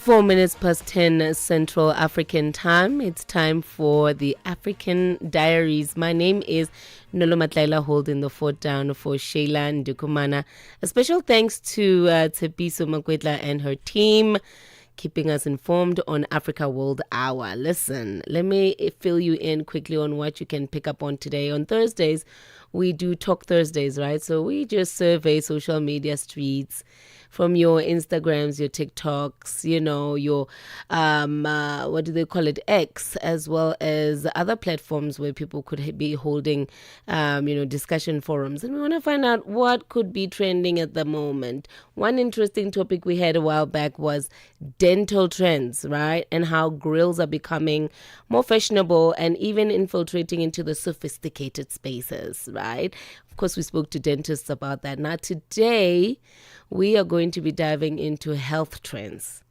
4 minutes past 10 Central African time. It's time for the African Diaries. My name is Nolo Matlaila, holding the fort down for Shayla Ndukumana. A special thanks to Tsepiso Makwetla and her team, keeping us informed on Africa World Hour. Listen, let me fill you in quickly on what you can pick up on today. On Thursdays, we do Talk Thursdays, right? So we just survey social media streets from your Instagrams, your TikToks, your, what do they call it, X, as well as other platforms where people could be holding, discussion forums. And we want to find out what could be trending at the moment. One interesting topic we had a while back was dental trends, right? And how grills are becoming more fashionable and even infiltrating into the sophisticated spaces, right? Of course, we spoke to dentists about that. Now, today, we are going to be diving into health trends.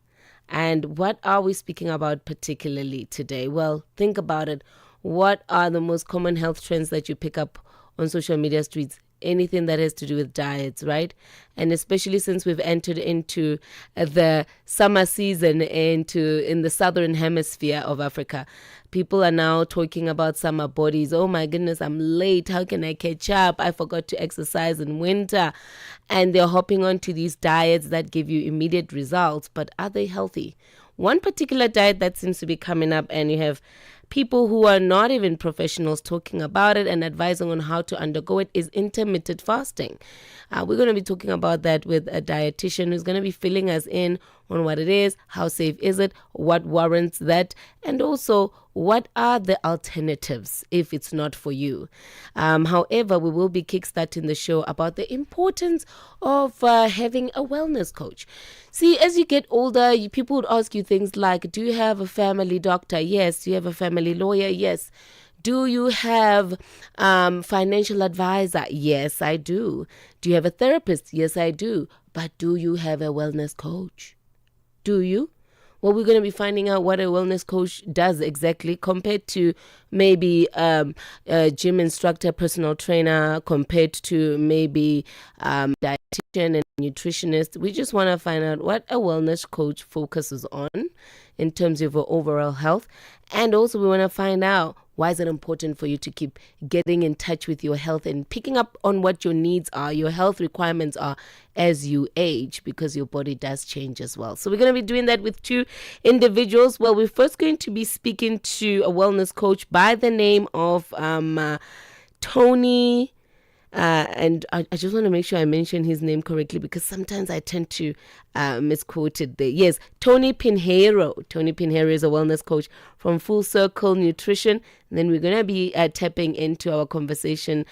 And what are we speaking about particularly today? Well, think about it. What are the most common health trends that you pick up on social media streets? Anything that has to do with diets, right? And especially since we've entered into the summer season in the southern hemisphere of Africa, people are now talking about summer bodies. Oh my goodness, I'm late. How can I catch up? I forgot to exercise in winter. And they're hopping onto these diets that give you immediate results, but are they healthy? One particular diet that seems to be coming up, and you have people who are not even professionals talking about it and advising on how to undergo it, is intermittent fasting. We're going to be talking about that with a dietitian who's going to be filling us in on what it is, how safe is it, what warrants that, and also what are the alternatives if it's not for you. However, we will be kickstarting the show about the importance of having a wellness coach. See, as you get older, people would ask you things like, do you have a family doctor? Yes. Do you have a family lawyer? Yes. Do you have financial advisor? Yes, I do. Do you have a therapist? Yes, I do. But do you have a wellness coach? Do you? Well, we're going to be finding out what a wellness coach does exactly compared to maybe a gym instructor, personal trainer, compared to maybe dietitian and nutritionist. We just want to find out what a wellness coach focuses on in terms of your overall health. And also we want to find out, why is it important for you to keep getting in touch with your health and picking up on what your needs are, your health requirements are as you age, because your body does change as well. So we're going to be doing that with two individuals. Well, we're first going to be speaking to a wellness coach by the name of Tony. And I just want to make sure I mention his name correctly, because sometimes I tend to misquote it there. Yes, Tony Pinheiro. Tony Pinheiro is a wellness coach from Full Circle Nutrition. And then we're going to be tapping into our conversation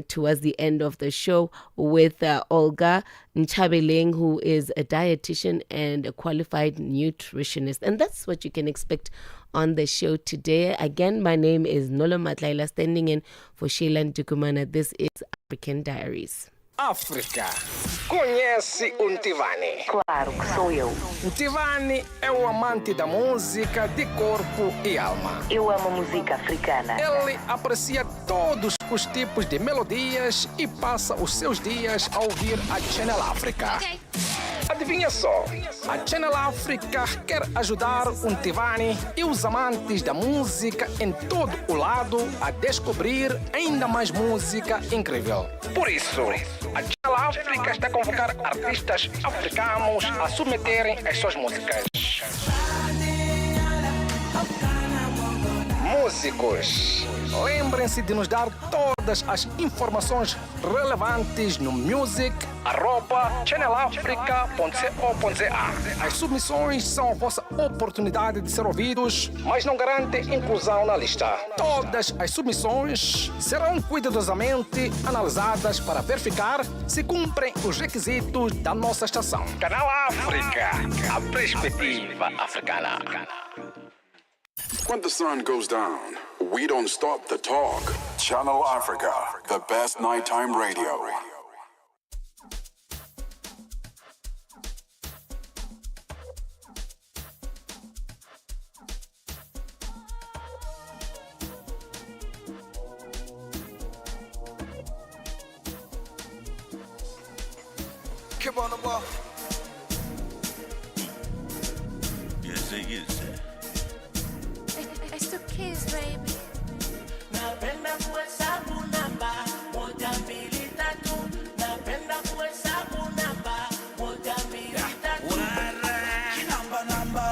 towards the end of the show with Olga Nchabeleng, who is a dietitian and a qualified nutritionist. And that's what you can expect on the show today. Again, my name is Nolo Matlaila, standing in for Shayla Ndukumana. This is African Diaries. África. Conhece o Ntivani? Claro que sou eu. Ntivani é o amante da música de corpo e alma. Eu amo música africana. Ele aprecia todos os tipos de melodias e passa os seus dias a ouvir a Channel África. Adivinha só, a Channel África quer ajudar o Ntivani e os amantes da música em todo o lado a descobrir ainda mais música incrível. Por isso, a Channel África está a convocar artistas africanos a submeterem as suas músicas. Músicos, lembrem-se de nos dar todas as informações relevantes no music@channelafrica.co.za. As submissões são a vossa oportunidade de ser ouvidos, mas não garantem inclusão na lista. Todas as submissões serão cuidadosamente analisadas para verificar se cumprem os requisitos da nossa estação. Canal África, a perspectiva africana. When the sun goes down, we don't stop the talk. Channel Africa, the best nighttime radio. Come on the ball. I still kiss, baby. Napenda kuhesabu namba 1, 2, 3. Napenda kuhesabu namba 1, 2, 3. Kinamba namba,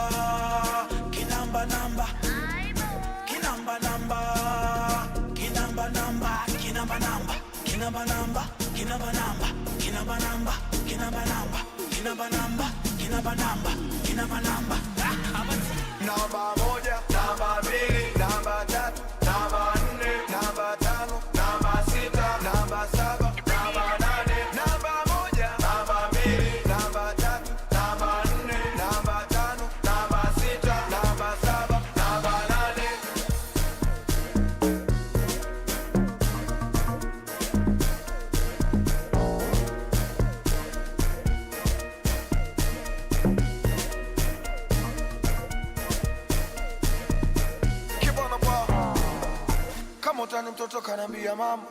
kinamba namba, kinamba namba, kinamba namba, kinamba namba, kinamba namba, kinamba namba, kinamba namba, kinamba namba, kinamba namba, kinamba namba, kinamba namba. Namba 1, namba 2, namba 3, namba 4, namba 5, namba 6, namba 7, namba 8, namba 1, namba 2, namba 3, namba 4, namba 5, namba 6, namba 7, namba 8. Kama utani mtoto kanambia mambo,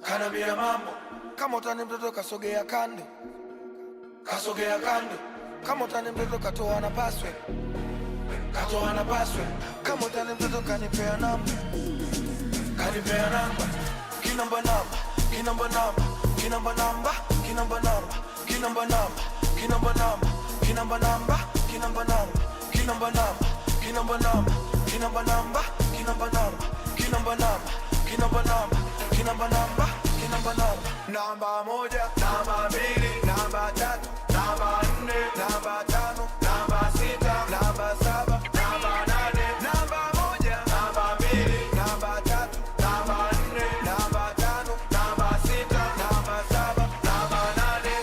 kanambia mambo. Kama utani mtoto kasogea kando, kasogea kando. Kama utani mtoto katoa na password, katoa na password. Kama utani mtoto kanipea namba, kanipea namba. Kinamba namba, kinamba namba, kinamba namba, kinamba namba, kinamba namba, kinamba namba, kinamba namba, kinamba namba, kinamba namba, kinamba namba, kinamba namba, kinamba namba. Kinamba namba, kinamba namba, kinamba namba, kinamba namba. Namba 1, namba 2, namba 3, namba 4, namba 5, namba 6, namba 7, namba 8. Namba 1, namba 2, namba 3, namba 4, namba 5, namba 6, namba 7, namba 8.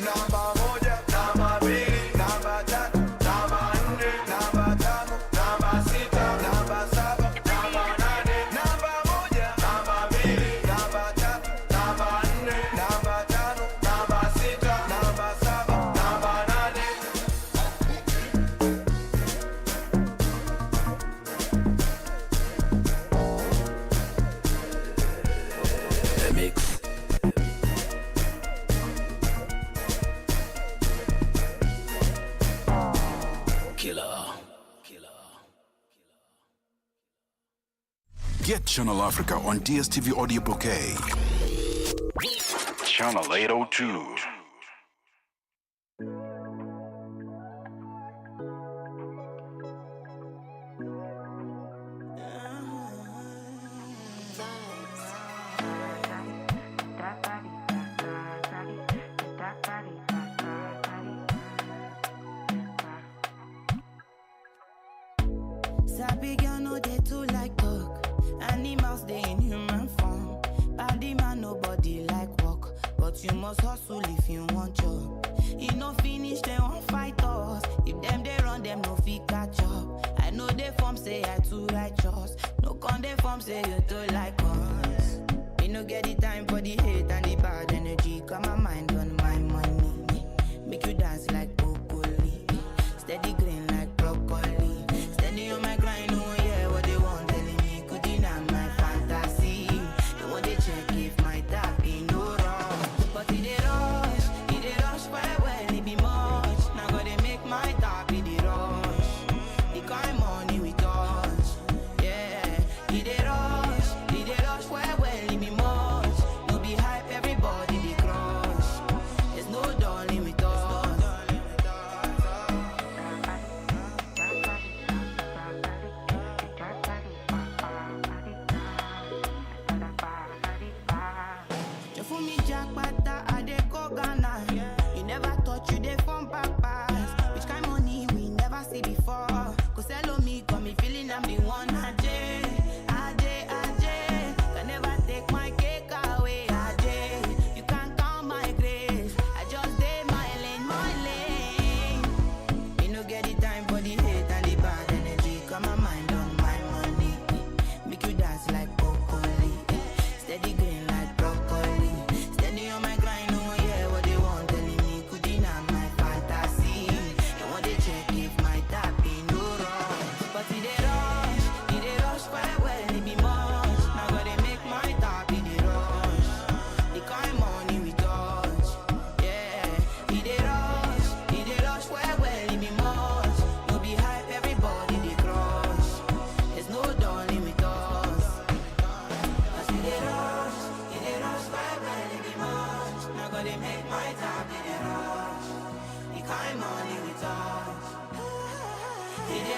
Namba 1, namba 2, namba 3, namba 4, namba 5, namba 6, namba 7, namba 8. Namba 1, namba 2, namba 3, namba 4, namba 5, namba 6, namba 7, namba 8. The mix. Get Channel Africa on DSTV Audio Bouquet. Channel 802. Sabi girl no dey too like talk. Animals dey in human form. Body man nobody like walk, but you must hustle if you want job. You no finish they won't fight us. If them they run them no fit catch up. I know they form say I too righteous. No con they form say you too like us. Me no get the time for the hate and the bad energy. Got my mind on my money. Make you dance like broccoli. Steady green like broccoli. Steady on my grind, oh yeah, what they want telling me could deny my fantasy. They want to check if my tap ain't no wrong. But it they rush well, it be much. Now gotta make my tap in the rush. The kind money we touch, yeah. It they rush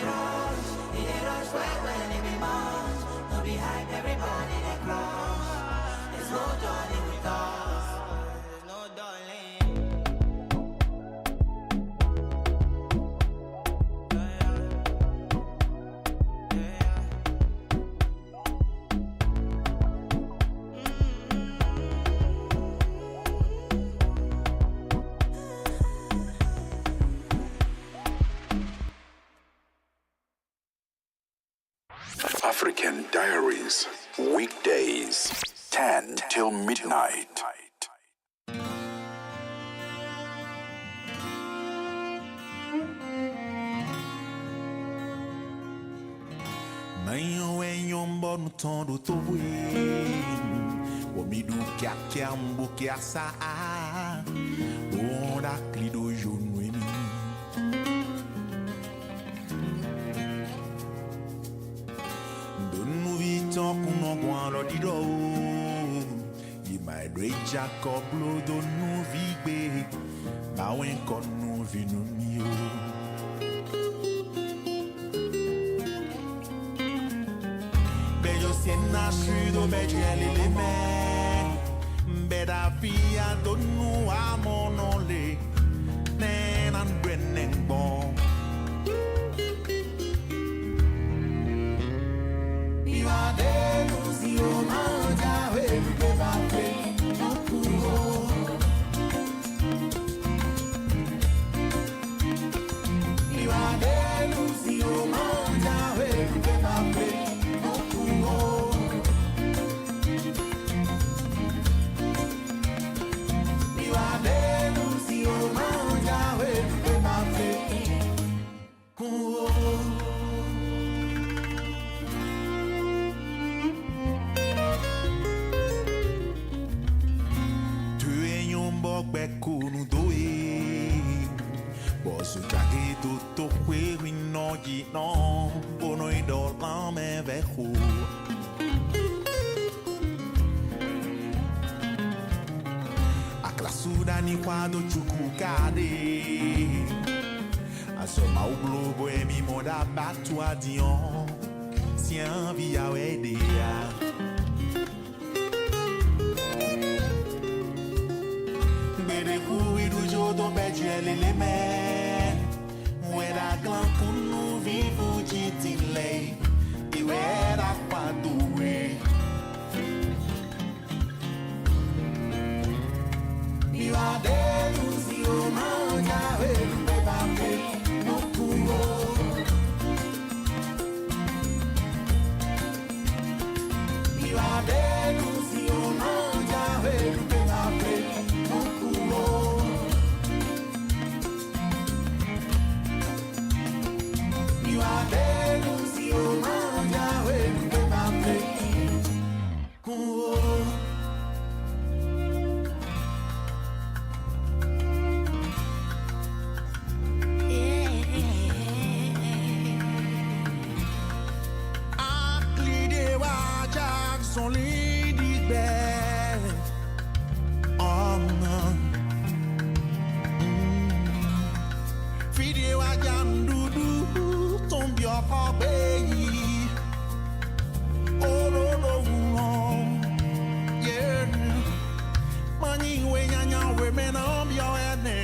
rush when it be much. No be hype, everybody they crush. There's no darling with us. There's no darling. African Diaries, weekdays, 10 till midnight. Mayo yombo no tondo to o mi du kya mbuke asa o da klido jonu emi donu viton kuno gwalo dido yi my great Jacob lo donu vigbe ba wen konu vinu mi o. Siena shudo bejeli le me beda fia donu amonole nenan breneng bon Viva Deus e o manja we beba fe okuo Viva Deus e o manja we beba fe Bekunu doe Bosu chake to kwe no ji no Bono idol la me vejo Akla sudani kwado chuku kade Asoma u globo e mi moda batu adion Si envie a wedea Jodo bejele le me Wera glan kunu vivu jitile Iwera kwaduwe Viva Deus e o manja we beba fe no kuo Viva Deus e o manja we beba fe no kuo Viva Deus e o manja we beba fe kuo Son lady belle Oh man Fide wa jam dudu Tombi opo beyi Oh no no Yeah Mani we nyanya we menom yo ene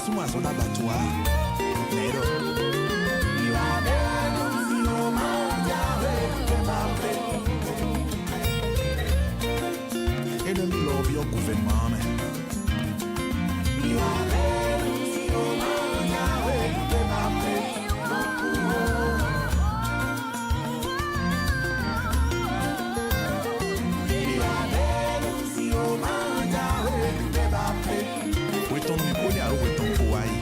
Suma sona batua Nero Viva Deus e o manja we beba fe Et then love your gouvernement Viva Deus e o manja we beba fe Viva Deus e o manja we beba fe We ton mi poli a we ton pouai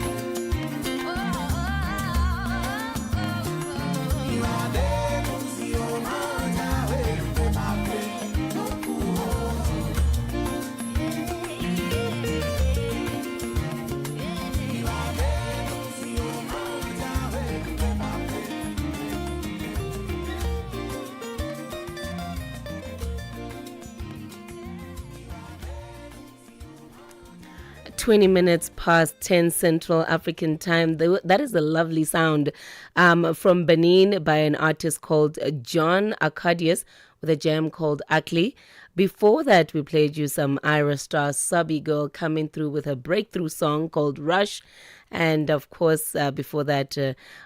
Viva Deus e o manja we beba fe no kuo 20 minutes past 10 Central African time. That is a lovely sound from Benin by an artist called John Arcadius with a jam called Akli. Before that, we played you some Ira Star Subby Girl coming through with a breakthrough song called Rush. And of course, before that,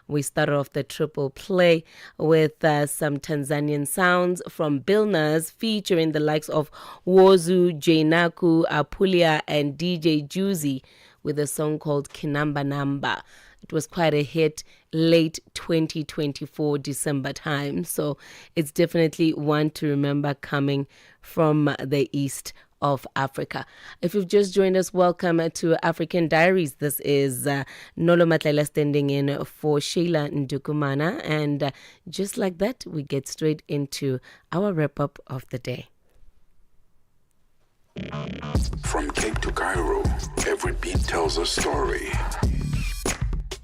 we started off the triple play with some Tanzanian sounds from Billnas featuring the likes of Wozu, Jainaku, Apulia, and DJ Juicy with a song called Kinamba Namba. It was quite a hit late 2024 December time. So it's definitely one to remember coming from the East of Africa. If you've just joined us, welcome to African Diaries. This is Nolo Matlaila standing in for Sheila Ndukumana. And just like that, we get straight into our wrap-up of the day. From Cape to Cairo, every beat tells a story.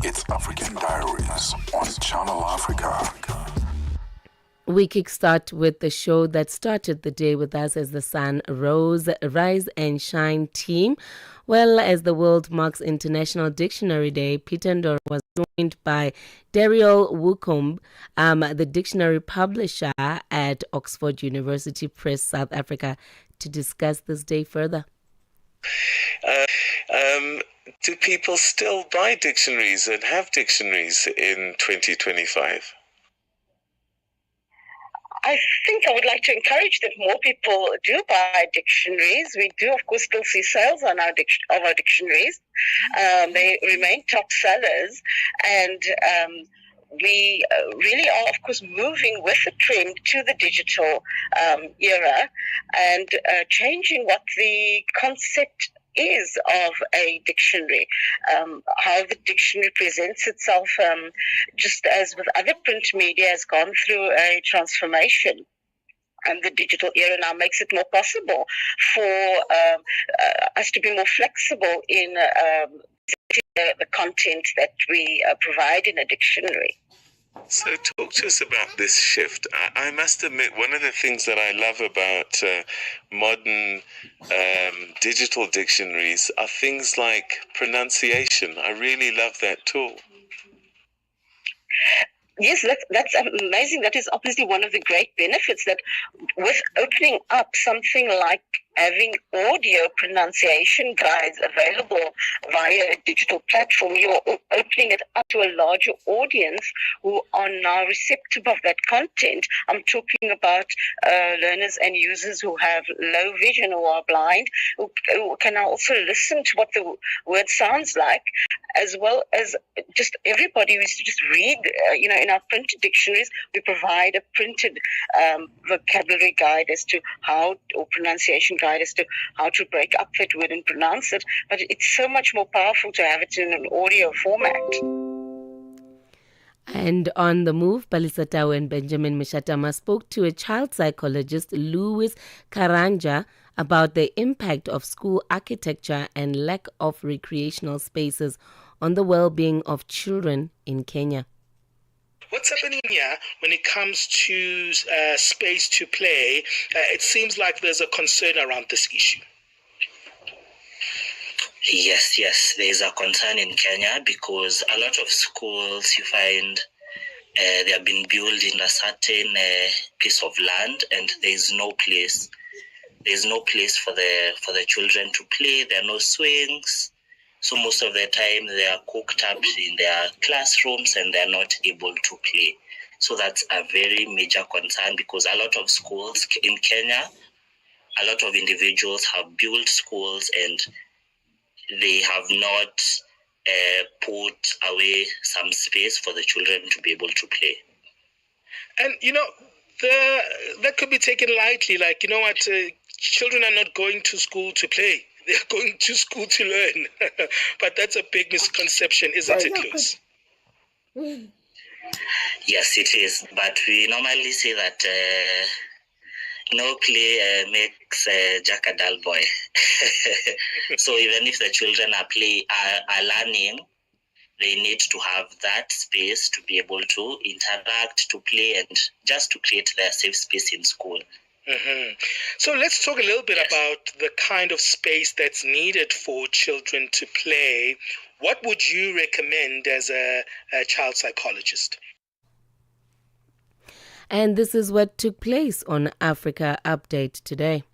It's African Diaries on Channel Africa. We kickstart with the show that started the day with us as the sun rose, rise and shine team. Well, as the world marks International Dictionary Day, Peter Ndoro was joined by Daryl Wukomb, the dictionary publisher at Oxford University Press, South Africa, to discuss this day further. Do people still buy dictionaries and have dictionaries in 2025? I think I would like to encourage that more people do buy dictionaries. We do, of course, still see sales on our dictionaries. They remain top sellers, and we really are, of course, moving with the trend to the digital era and changing what the concept is of a dictionary, how the dictionary presents itself, just as with other print media, has gone through a transformation. And the digital era now makes it more possible for us to be more flexible in the content that we provide in a dictionary. So talk to us about this shift. I must admit, one of the things that I love about modern digital dictionaries are things like pronunciation. I really love that tool. Yes, that's amazing. That is obviously one of the great benefits, that with opening up something like having audio pronunciation guides available via a digital platform, you're opening it up to a larger audience who are now receptive of that content. I'm talking about learners and users who have low vision or are blind, who can now also listen to what the word sounds like, as well as just everybody who used to just read, in our printed dictionaries, we provide a printed vocabulary guide as to how, or pronunciation guide as to how to break up that word and pronounce it. But it's so much more powerful to have it in an audio format. And on the move, Balisa Tau and Benjamin Mishatama spoke to a child psychologist, Louis Karanja, about the impact of school architecture and lack of recreational spaces on the well-being of children in Kenya. What's happening here when it comes to space to play? It seems like there's a concern around this issue. Yes, there is a concern in Kenya because a lot of schools, you find they have been built in a certain piece of land, and there is no place. There is no place for the children to play. There are no swings. So most of the time they are cooked up in their classrooms and they're not able to play. So that's a very major concern because a lot of schools in Kenya, a lot of individuals have built schools and they have not put away some space for the children to be able to play. And, that could be taken lightly. Like, children are not going to school to play. They're going to school to learn. But that's a big misconception, isn't it, Luz? Yes, it is. But we normally say that no play makes Jack a dull boy. So even if the children are learning, they need to have that space to be able to interact, to play, and just to create their safe space in school. So let's talk a little bit about the kind of space that's needed for children to play. What would you recommend as a child psychologist? And this is what took place on Africa Update today.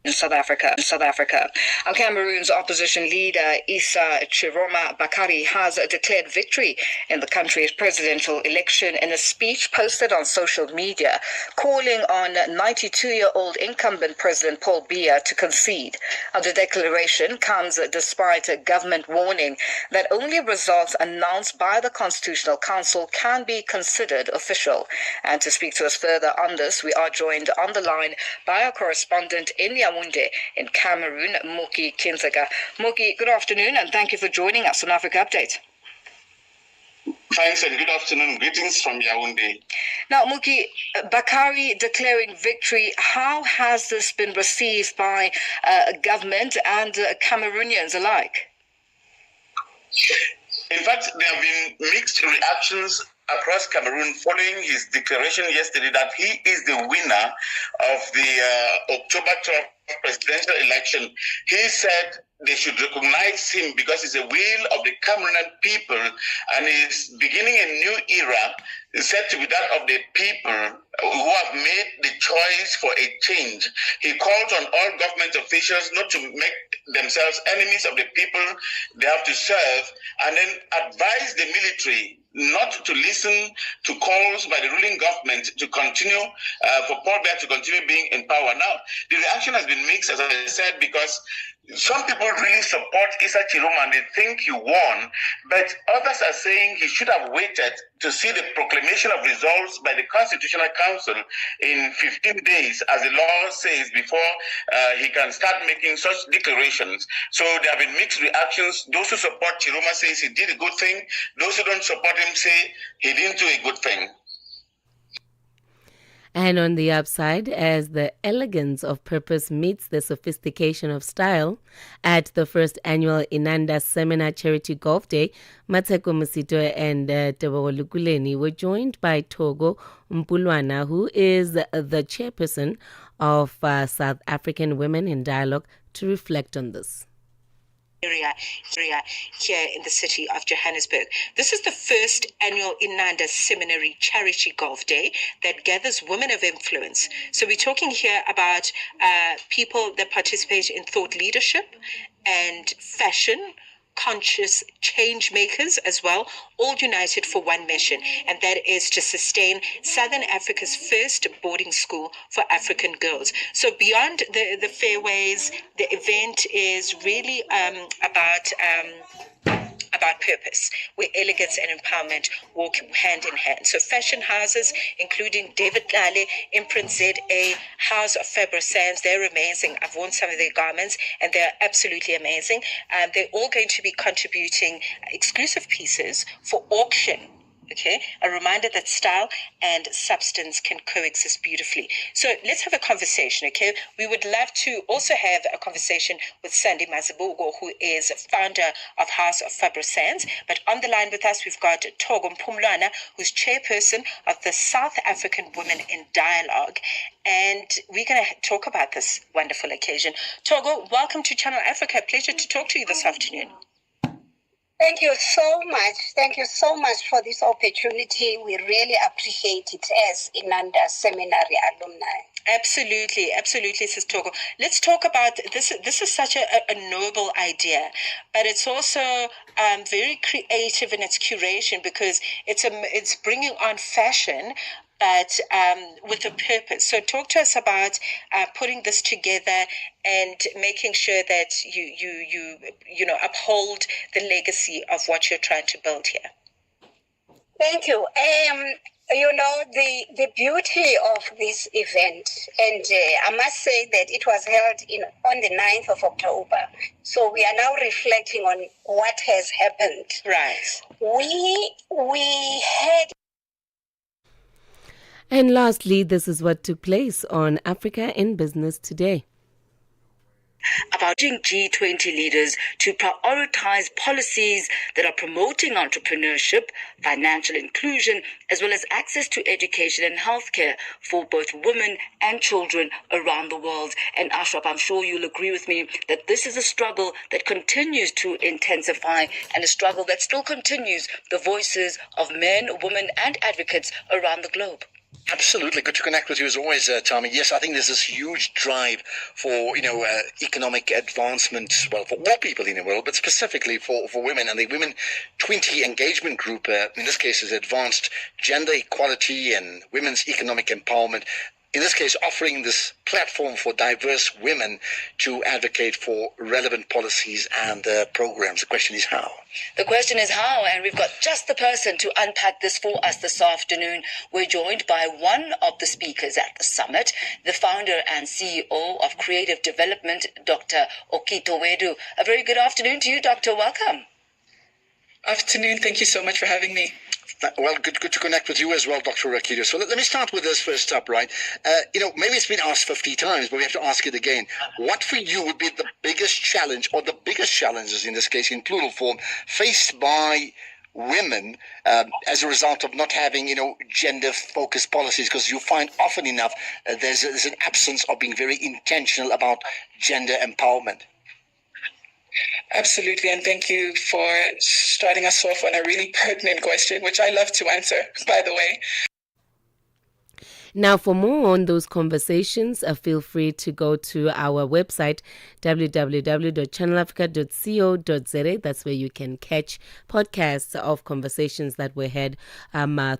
In South Africa. Cameroon's opposition leader Issa Chiroma Bakari has declared victory in the country's presidential election in a speech posted on social media, calling on 92-year-old incumbent President Paul Biya to concede. The declaration comes despite a government warning that only results announced by the Constitutional Council can be considered official. And to speak to us further on this, we are joined on the line by our correspondent in Yaoundé in Cameroon, Moki Kinzaga. Moki, good afternoon and thank you for joining us on Africa Update. Thanks and good afternoon. Greetings from Yaoundé. Now, Moki, Bakari declaring victory, how has this been received by government and Cameroonians alike? In fact, there have been mixed reactions across Cameroon following his declaration yesterday that he is the winner of the October 12th presidential election. He said they should recognize him because it's the will of the Cameroonian people and is beginning a new era said to be that of the people who have made the choice for a change. He called on all government officials not to make themselves enemies of the people they have to serve, and then advise the military not to listen to calls by the ruling government to continue, for Paul Biya to continue being in power. Now, the reaction has been mixed, as I said, because some people really support Issa Chiroma and they think he won, but others are saying he should have waited to see the proclamation of results by the Constitutional Council in 15 days, as the law says, before he can start making such declarations. So there have been mixed reactions. Those who support Chiroma says he did a good thing. Those who don't support him say he didn't do a good thing. And on the upside, as the elegance of purpose meets the sophistication of style, at the first annual Inanda Seminar Charity Golf Day, Mateko Musito and Tebogo Lukuleni were joined by Togo Mpulwana, who is the chairperson of South African Women in Dialogue, to reflect on this. Area here in the city of Johannesburg. This is the first annual Inanda Seminary Charity Golf Day that gathers women of influence. So we're talking here about people that participate in thought leadership and fashion, conscious change makers as well, all united for one mission, and that is to sustain Southern Africa's first boarding school for African girls. So beyond the fairways, the event is really about purpose, where elegance and empowerment walk hand in hand. So fashion houses, including David Lale, Imprint ZA, House of Fabro Sands, they're amazing. I've worn some of their garments and they're absolutely amazing. They're all going to be contributing exclusive pieces for auction. Okay, a reminder that style and substance can coexist beautifully. So let's have a conversation, okay? We would love to also have a conversation with Sandy Mazibugo, who is founder of House of Fabro Sands. But on the line with us, we've got Togo Mpumlwana, who's chairperson of the South African Women in Dialogue. And we're going to talk about this wonderful occasion. Togo, welcome to Channel Africa. Pleasure to talk to you this afternoon. Thank you so much. Thank you so much for this opportunity. We really appreciate it as Inanda Seminary alumni. Absolutely, absolutely, Sis Togo. Let's talk about this. This is such a noble idea, but it's also very creative in its curation because it's bringing on fashion, but with a purpose. So talk to us about putting this together and making sure that you uphold the legacy of what you're trying to build here. Thank you. The beauty of this event, and I must say that it was held on the 9th of October. So we are now reflecting on what has happened. Right. We had. And lastly, this is what took place on Africa in Business today. about G20 leaders to prioritize policies that are promoting entrepreneurship, financial inclusion, as well as access to education and healthcare for both women and children around the world. And Ashraf, I'm sure you'll agree with me that this is a struggle that continues to intensify and a struggle that still continues the voices of men, women, and advocates around the globe. Absolutely. Good to connect with you as always, Tommy. Yes, I think there's this huge drive for, economic advancement, well, for all people in the world, but specifically for women. And the Women 20 Engagement Group, in this case, is Advanced Gender Equality and Women's Economic Empowerment. In this case, offering this platform for diverse women to advocate for relevant policies and programs. The question is how? The question is how, and we've got just the person to unpack this for us this afternoon. We're joined by one of the speakers at the summit, the founder and CEO of Creative Development, Dr. Okito Wedu. A very good afternoon to you, Doctor. Welcome. Afternoon. Thank you so much for having me. Well, good to connect with you as well, Dr. Rakido. So let me start with this first up, right? Maybe it's been asked 50 times, but we have to ask it again. What for you would be the biggest challenge, or the biggest challenges in this case, in plural form, faced by women as a result of not having, gender-focused policies? Because you find often enough there's an absence of being very intentional about gender empowerment. Absolutely, and thank you for starting us off on a really pertinent question, which I love to answer, by the way. Now, for more on those conversations, feel free to go to our website, www.channelafrica.co.za. That's where you can catch podcasts of conversations that were had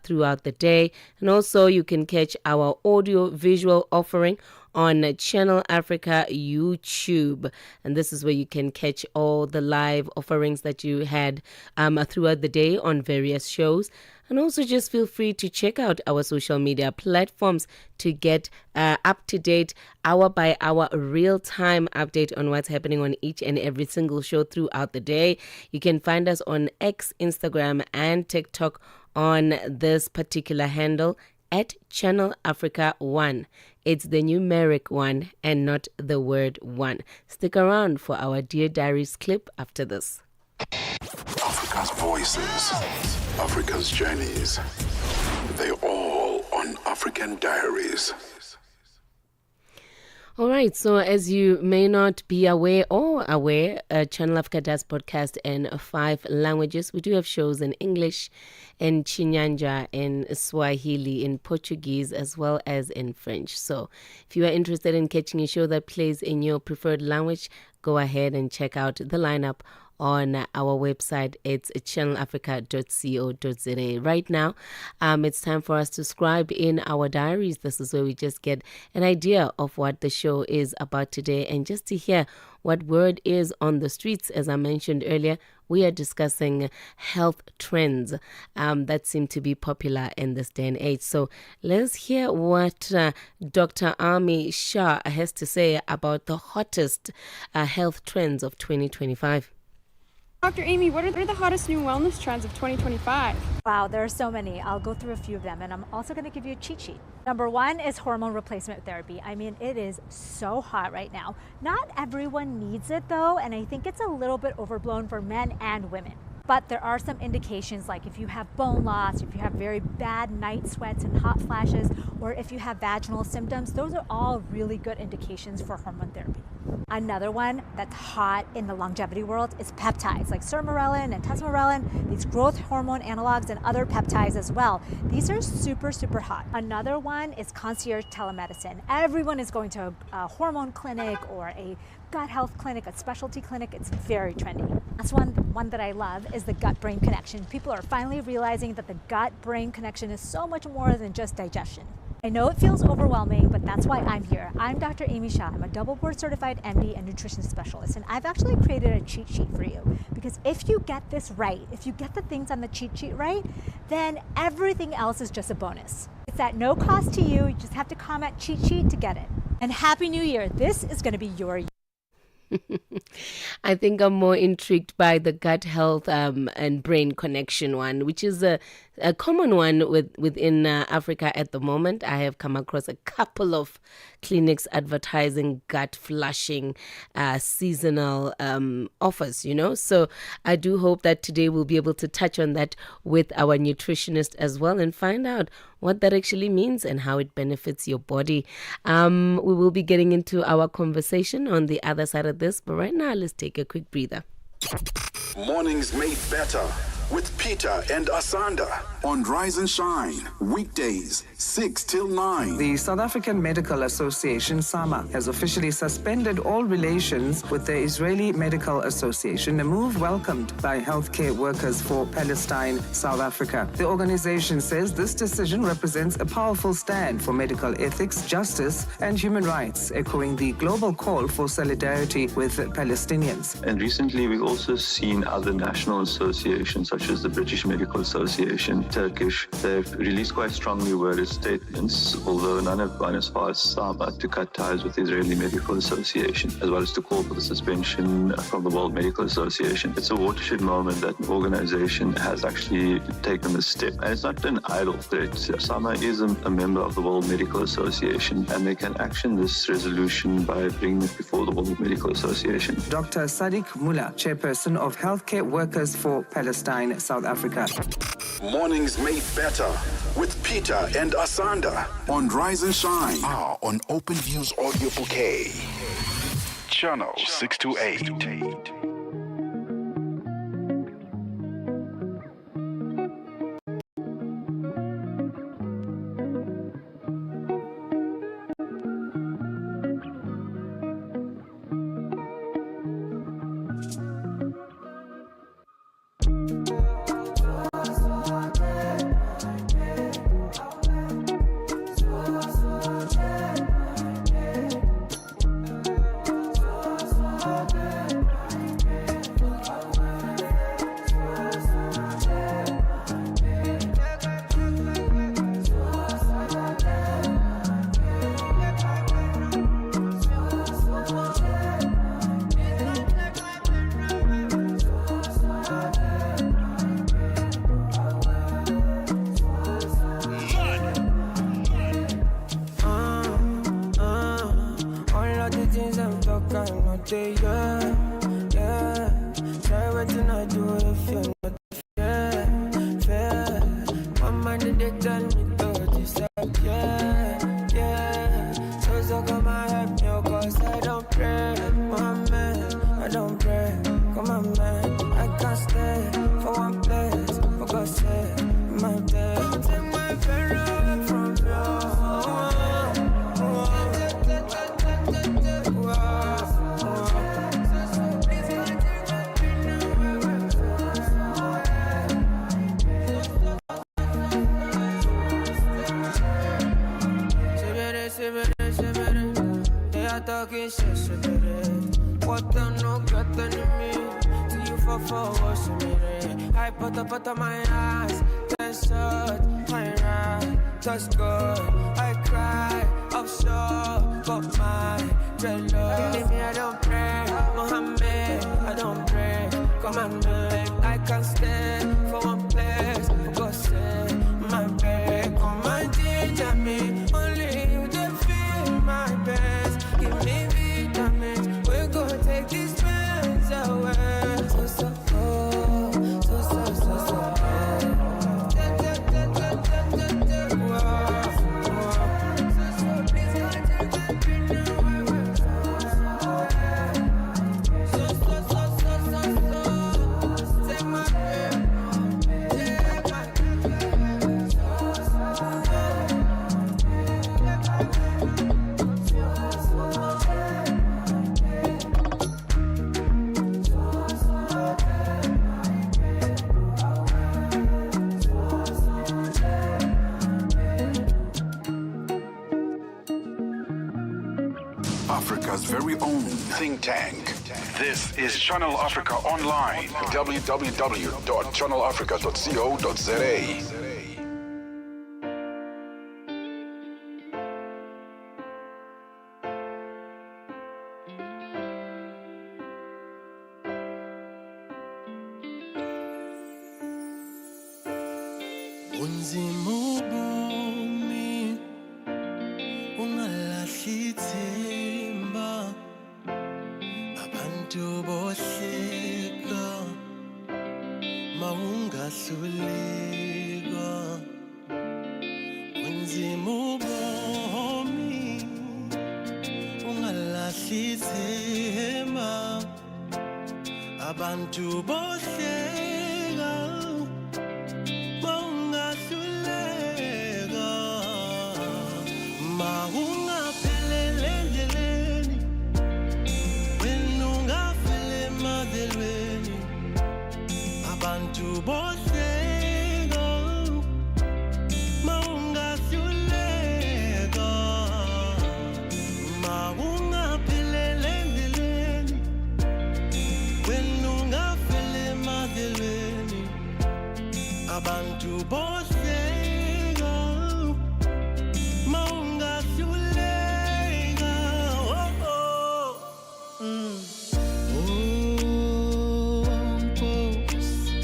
throughout the day. And also, you can catch our audio-visual offering on Channel Africa YouTube. And this is where you can catch all the live offerings that you had throughout the day on various shows. And also just feel free to check out our social media platforms to get up-to-date, hour-by-hour, real-time update on what's happening on each and every single show throughout the day. You can find us on X, Instagram, and TikTok on this particular handle at Channel Africa 1. It's the numeric 1 and not the word 1. Stick around for our Dear Diaries clip after this. Africa's voices, Africa's journeys. They all on African Diaries. All right, so as you may not be aware, Channel Africa does podcast in 5 languages. We do have shows in English, in Chinyanja, in Swahili, in Portuguese, as well as in French. So if you are interested in catching a show that plays in your preferred language, go ahead and check out the lineup on our website. It's channelafrica.co.za. Right now, it's time for us to scribe in our diaries. This is where we just get an idea of what the show is about today and just to hear what word is on the streets. As I mentioned earlier, we are discussing health trends that seem to be popular in this day and age. So let's hear what Dr. Ami Shah has to say about the hottest health trends of 2025. Dr. Amy, what are the hottest new wellness trends of 2025? Wow, there are so many. I'll go through a few of them, and I'm also going to give you a cheat sheet. Number 1 is hormone replacement therapy. I mean, it is so hot right now. Not everyone needs it, though, and I think it's a little bit overblown for men and women. But there are some indications, like if you have bone loss, if you have very bad night sweats and hot flashes, or if you have vaginal symptoms, those are all really good indications for hormone therapy. Another one that's hot in the longevity world is peptides, like sermorelin and tesmorelin, these growth hormone analogs and other peptides as well. These are super, super hot. Another one is concierge telemedicine. Everyone is going to a hormone clinic or a gut health clinic, a specialty clinic. It's very trendy. That's one that I love is the gut-brain connection. People are finally realizing that the gut-brain connection is so much more than just digestion. I know it feels overwhelming, but that's why I'm here. I'm Dr. Amy Shah. I'm a double board certified MD and nutrition specialist, and I've actually created a cheat sheet for you. Because if you get this right, if you get the things on the cheat sheet right, then everything else is just a bonus. It's at no cost to you. You just have to comment cheat sheet to get it. And Happy New Year. This is going to be your year. I think I'm more intrigued by the gut health and brain connection one, which is a common one within Africa at the moment. I have come across a couple of clinics advertising gut flushing seasonal offers, So I do hope that today we'll be able to touch on that with our nutritionist as well and find out what that actually means and how it benefits your body. We will be getting into our conversation on the other side of this, but right now let's take a quick breather. Mornings made better with Peter and Asanda on Rise and Shine, weekdays 6 till 9. The South African Medical Association, SAMA, has officially suspended all relations with the Israeli Medical Association, a move welcomed by healthcare workers for Palestine, South Africa. The organization says this decision represents a powerful stand for medical ethics, justice, and human rights, echoing the global call for solidarity with Palestinians. And recently, we've also seen other national associations, such as the British Medical Association, Turkish. They've released quite strongly worded statements, although none have gone as far as SAMA to cut ties with the Israeli Medical Association, as well as to call for the suspension from the World Medical Association. It's a watershed moment that an organization has actually taken this step. And it's not an idle threat. SAMA is a member of the World Medical Association, and they can action this resolution by bringing it before the World Medical Association. Dr. Sadiq Mullah, chairperson of Healthcare Workers for Palestine, South Africa. Mornings made better with Peter and Asanda on Rise and Shine. On Open Views Audio Bouquet. Channel 628. Africa's very own think tank. This is Channel Africa Online. www.channelafrica.co.za. unzima ubomi ungalahli ithemba abantu bohleka mawungahluleka unzima ubomi ungalahli ithemba abantu bohleka mawungahluleka mawungaphelele endleleni wena ungafele emadelweni abantu bohleka mawungahluleka mawungaphelele endleleni wena ungafele emadelweni abantu bohleka mawungahluleka Nkosi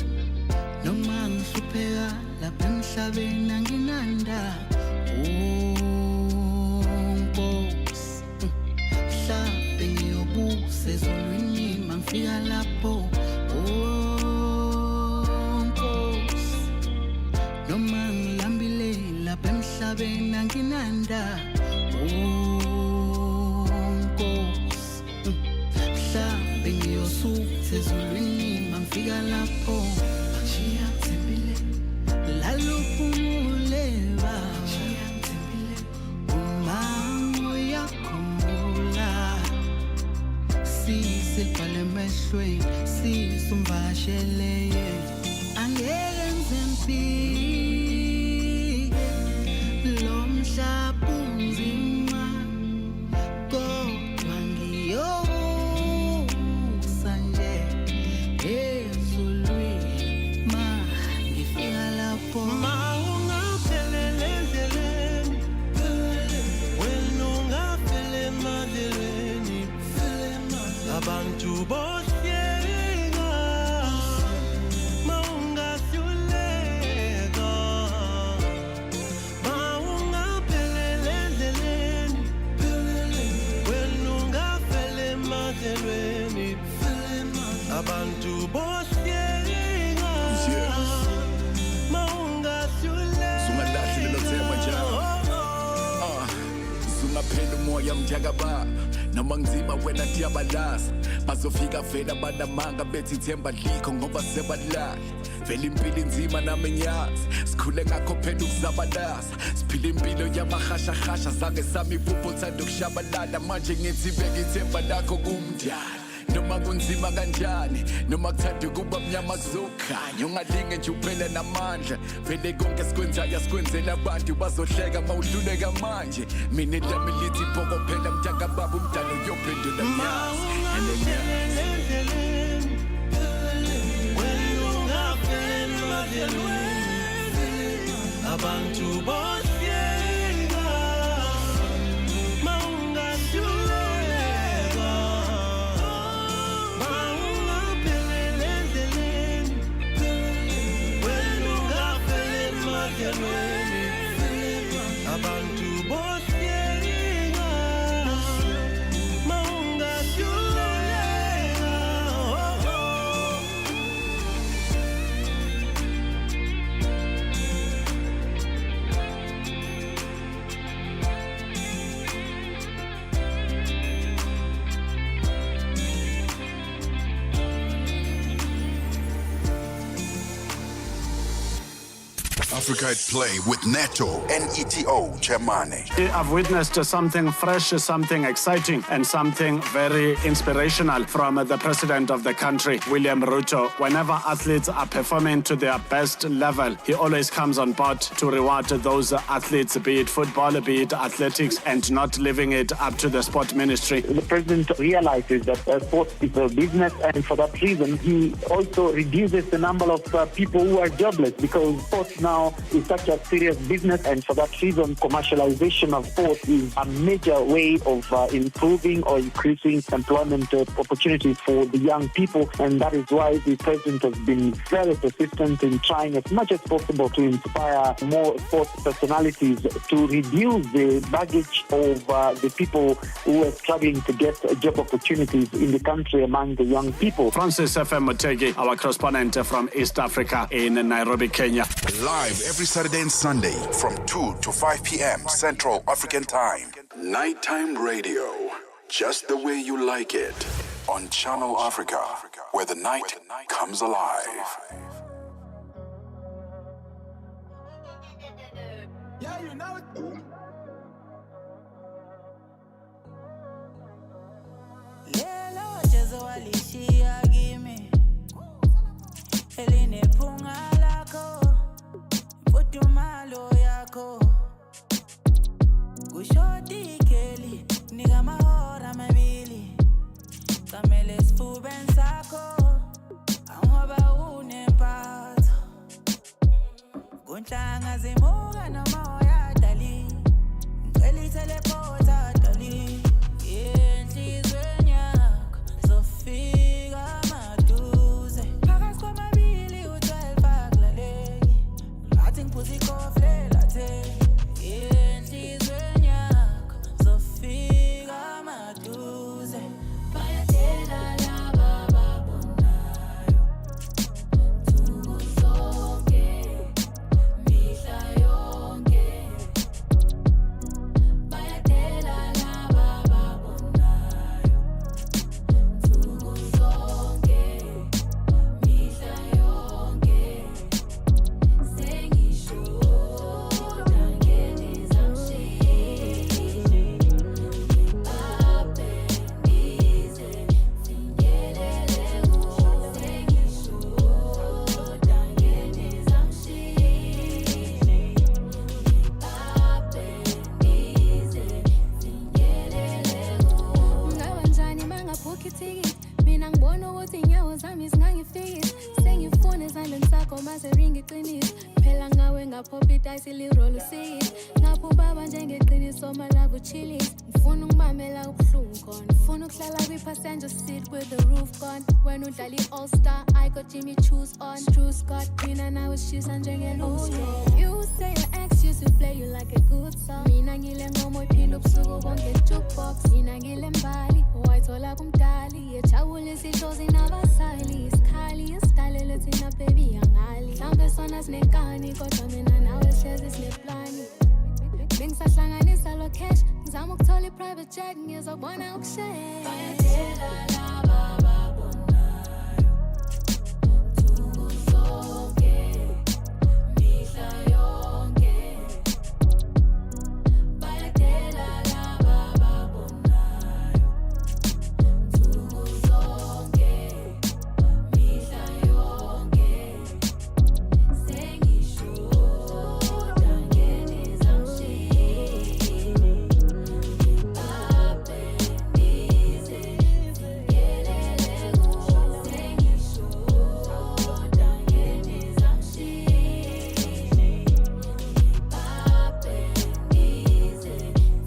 noma ngihlupheka lapha emhlabeni anginanda Nkosi mhlawumbe ngiyobusa ezulwini mangifika lapho Nkosi noma ngilambile lapha emhlabeni anginanda Nkosi mhlawumbe ngiyosutha ezulwini mangifika lapho ngishiya ngithembile laluphumule ngishiya ngithembile uma uyakhumbula sisibhale emehlweni sisumbasheleye angeke ngize ngifike lo mhlaba unzima kodwa ngiyobusa nje ezulwini ma ngifika lapho mawungaphelele endleleni wena ungafele emadelweni abantu bohleka mawungahluleka mawungaphelele endleleni wena ungafele emadelweni abantu bohleka Sungalahli lelo themba njalo Sungaphela umoya mjakababa noma ngizima wena diyabalaza bazofika vela banamanga bethi ithemba likho ngoba sebalala vele impilo inzima nami ngiyazi sikhule ngakho phela ukuzabalaza siphila impilo yamahashahasha zange sami iphupho uthanda ukushabalala manje ngithi beka ithemba lakho kumdala noma kunzima kanjani noma kuthanda kuba mnyama kuzokhanya ungalinge nje uphele namandla vele konke sikwenzayo sikwenzela abantu bazohleka mawudluleka manje mina lami lithi phoko phela mtaka baba umdala uyophendula nyazi abantu bohleka mawungahluleka mawungaphelele endleleni wena ungafele emadelweni abantu bohleka mawungahluleka Africa at Play with Neto and ETO Chemane. I've witnessed something fresh, something exciting, and something very inspirational from the president of the country, William Ruto. Whenever athletes are performing to their best level, he always comes on board to reward those athletes, be it football, be it athletics, and not leaving it up to the sport ministry. The president realizes that sports is a business, and for that reason, he also reduces the number of people who are jobless, because sports now now is such a serious business, and for that reason, commercialization of ports is a major way of improving or increasing employment opportunities for the young people, and that is why the president has been very persistent in trying as much as possible to inspire more sports personalities to reduce the baggage of the people who are struggling to get job opportunities in the country among the young people. Francis FM Mutegi, our correspondent from East Africa in Nairobi, Kenya. Live every Saturday and Sunday from 2 to 5 p.m. Central African Time. Nighttime radio, just the way you like it. On Channel Africa, where the night comes alive. Yeah, you know it. Lelo jezo walishia gimi eline punga lako putumalo yako kushoti keli ni kama hora mabili kamele sfuben sako angoba unempatho kunhlanga zimuka noma uyadali ngicela itelepota dali enhlizweni yakho zofika maduze phakathi kwamabili u-12 akulaleki ngathi ngiphuza ikoflela the enhlizweni yakho zofika maduze bayadela laba babonayo nsuku zonke mihla yonke bayadela laba babonayo nsuku zonke mihla yonke sengishoda ngenizamshini ngibaphe ngize finyelele kuwo sengishoda ngenizamshini ngibaphe ngize finyelele kuwo ngabanjani mangabhukha ithikithi mina ngibona ukuthi inyawo zami zingangifikisi sengifuna ezandleni sakho maze ringa iqiniso phela ngawe ngaphopha idayisi lirole usikisi ngapha ubaba njengeqiniso malabo chillis ngifuna ukubamela ubuhlungu khona ngifuna ukuhlala kwi-passenger seat with the roof gone wena udlala i-all-star I got Jimmy Choos on True Scott mina nawe shisa njengelusi you say your ex used to play you like a good song mina ngile ngoma iphila ubusuku bonke jukebox mina ngile mbali wayithola kumdali yejabulisa ihlozi nabasali isikhali isidalele thina baby yangali mhlawumbe sona sinenkani kodwa mina nawe sihlezi sineplani bengisahlanganisa lo cash ngizama ukuthola i-private jet ngizokubona ukushaya bayadela laba babonayo nsuku zonke mihla yonke bayadela laba babonayo nsuku zonke mihla yonke sengishoda ngenizamshini ngibaphe ngize finyelele kuwo sengishoda ngenizamshini ngibaphe ngize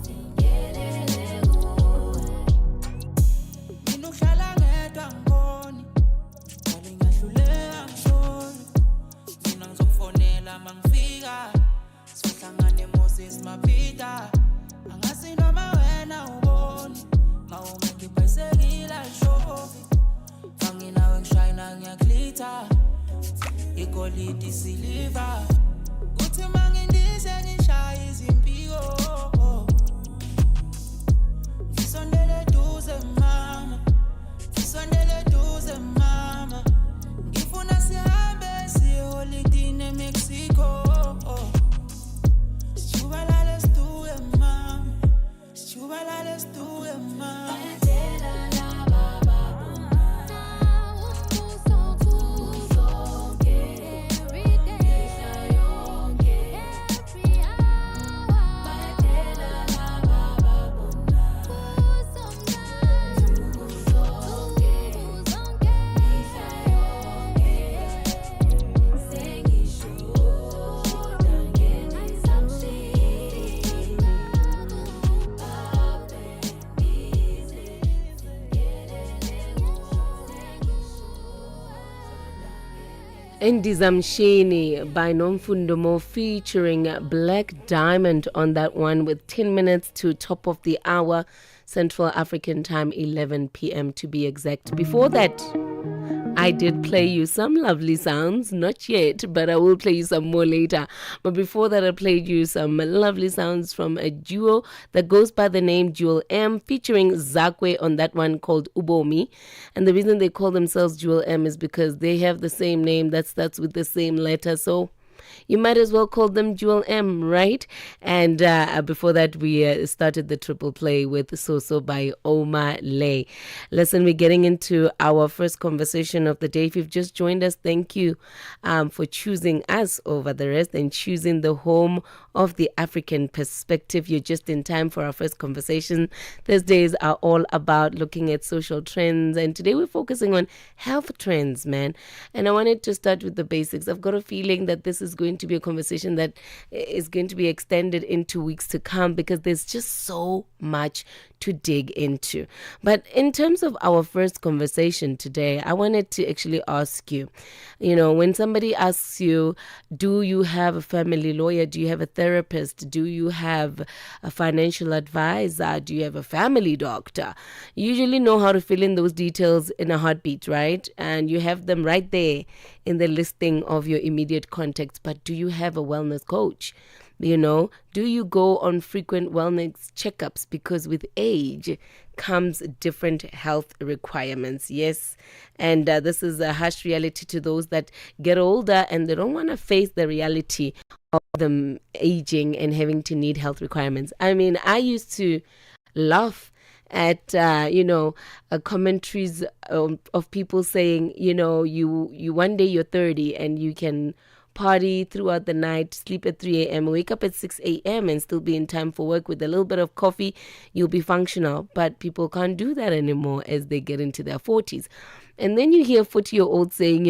finyelele kuwo mina uhlala ngedwa ngiboni ngale ngahluleka ngishoni mina ngizokufonela mangifika sohlangane Moses Mapita angasi noma wena uboni ngawume ngibhayisekila shofi anginawe ngishayina ngiyaklitha igolidi siliva kuthi mangindise ngishaya izimpiko ngisondele duze mama ngisondele duze mama ngifuna sihambe siye holidini eMexico sijubalale situke mama sijubalale situke mama bayadela laba babonayo nsuku zonke every day Ndizamshini by Nomfundomo featuring Black Diamond on that one with 10 minutes to top of the hour, Central African Time, 11 p.m. to be exact. Before that, I did play you some lovely sounds, not yet, but I will play you some more later. But before that, I played you some lovely sounds from a duo that goes by the name Jewel M, featuring Zakwe on that one called Ubomi. And the reason they call themselves Jewel M is because they have the same name that starts with the same letter. So you might as well call them Jewel M, right? And before that, we started the triple play with Soso by Oma Lay. Listen, we're getting into our first conversation of the day. If you've just joined us, thank you for choosing us over the rest and choosing the home of the African perspective. You're just in time for our first conversation. Thursdays are all about looking at social trends, and today we're focusing on health trends, man. And I wanted to start with the basics. I've got a feeling that this is going to be a conversation that is going to be extended into weeks to come because there's just so much to dig into. But in terms of our first conversation today, I wanted to actually ask you, when somebody asks you, do you have a family lawyer? Do you have a therapist? Do you have a financial advisor? Do you have a family doctor? You usually know how to fill in those details in a heartbeat, right? And you have them right there in the listing of your immediate contacts. But do you have a wellness coach? Do you go on frequent wellness checkups? Because with age comes different health requirements. Yes. And this is a harsh reality to those that get older and they don't want to face the reality of them aging and having to need health requirements. I mean, I used to laugh at commentaries of people saying, you one day you're 30 and you can party throughout the night, sleep at 3 a.m., wake up at 6 a.m. and still be in time for work with a little bit of coffee, you'll be functional. But people can't do that anymore as they get into their 40s. And then you hear 40-year-olds saying,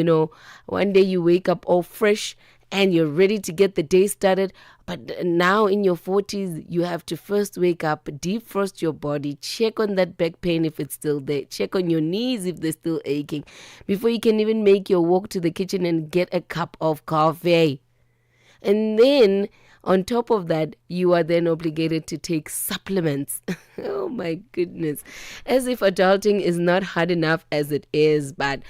one day you wake up all fresh and you're ready to get the day started. But now in your 40s, you have to first wake up, defrost your body, check on that back pain if it's still there, check on your knees if they're still aching, before you can even make your walk to the kitchen and get a cup of coffee. And then on top of that, you are then obligated to take supplements. Oh my goodness. As if adulting is not hard enough as it is. But,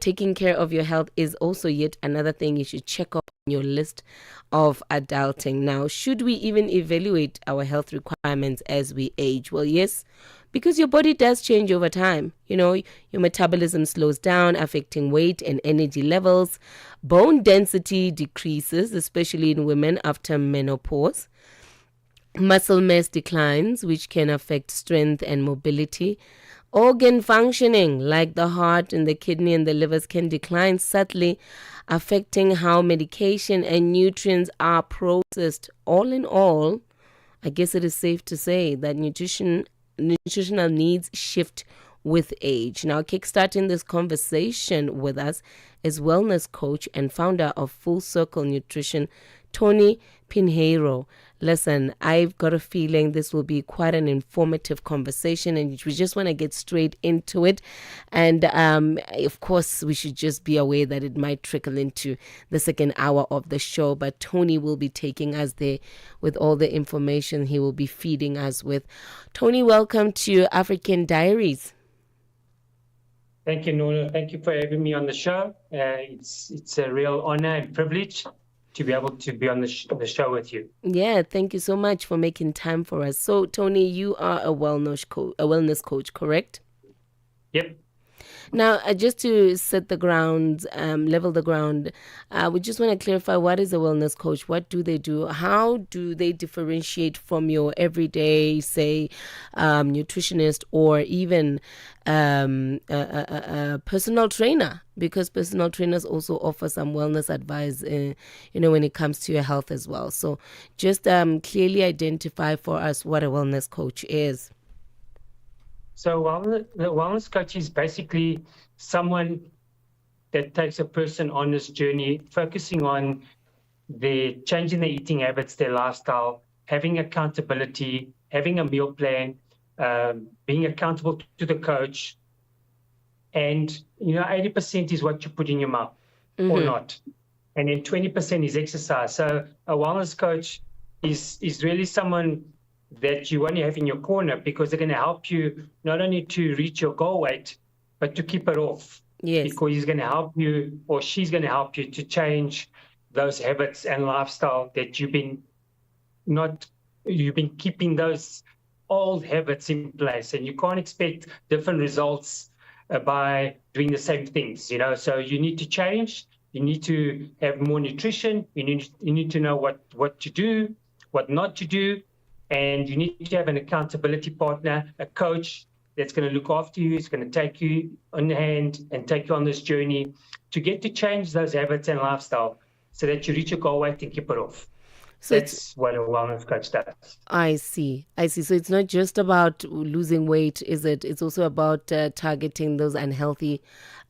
taking care of your health is also yet another thing you should check off on your list of adulting. Now, should we even evaluate our health requirements as we age? Well, yes, because your body does change over time. Your metabolism slows down, affecting weight and energy levels. Bone density decreases, especially in women after menopause. Muscle mass declines, which can affect strength and mobility. Organ functioning, like the heart and the kidney and the livers, can decline subtly, affecting how medication and nutrients are processed. All in all, I guess it is safe to say that nutritional needs shift with age. Now, kickstarting this conversation with us is wellness coach and founder of Full Circle Nutrition, Tony Pinheiro. Listen, I've got a feeling this will be quite an informative conversation, and we just want to get straight into it. And of course, we should just be aware that it might trickle into the second hour of the show. But Tony will be taking us there with all the information he will be feeding us with. Tony, welcome to African Diaries. Thank you, Nola. Thank you for having me on the show. It's a real honor and privilege to be able to be on the show with you. Yeah, thank you so much for making time for us. So, Tony, you are a wellness coach, correct? Yep. Now, just to set the ground, level the ground, we just want to clarify, what is a wellness coach? What do they do? How do they differentiate from your everyday, say, nutritionist or even a personal trainer? Because personal trainers also offer some wellness advice, when it comes to your health as well. So just clearly identify for us what a wellness coach is. So the wellness coach is basically someone that takes a person on this journey, focusing on changing their eating habits, their lifestyle, having accountability, having a meal plan, being accountable to the coach. And, 80% is what you put in your mouth. or not. And then 20% is exercise. So a wellness coach is really someone that you want to have in your corner, because they're going to help you not only to reach your goal weight, but to keep it off. Yes. Because he's going to help you, or she's going to help you to change those habits and lifestyle that you've been keeping those old habits in place, and you can't expect different results by doing the same things, So you need to change. You need to have more nutrition. You need to know what to do, what not to do, and you need to have an accountability partner, a coach that's going to look after you. It's going to take you on the hand and take you on this journey to get to change those habits and lifestyle, so that you reach your goal weight and keep it off. So that's what a wellness coach does. I see. So it's not just about losing weight, is it? It's also about targeting those unhealthy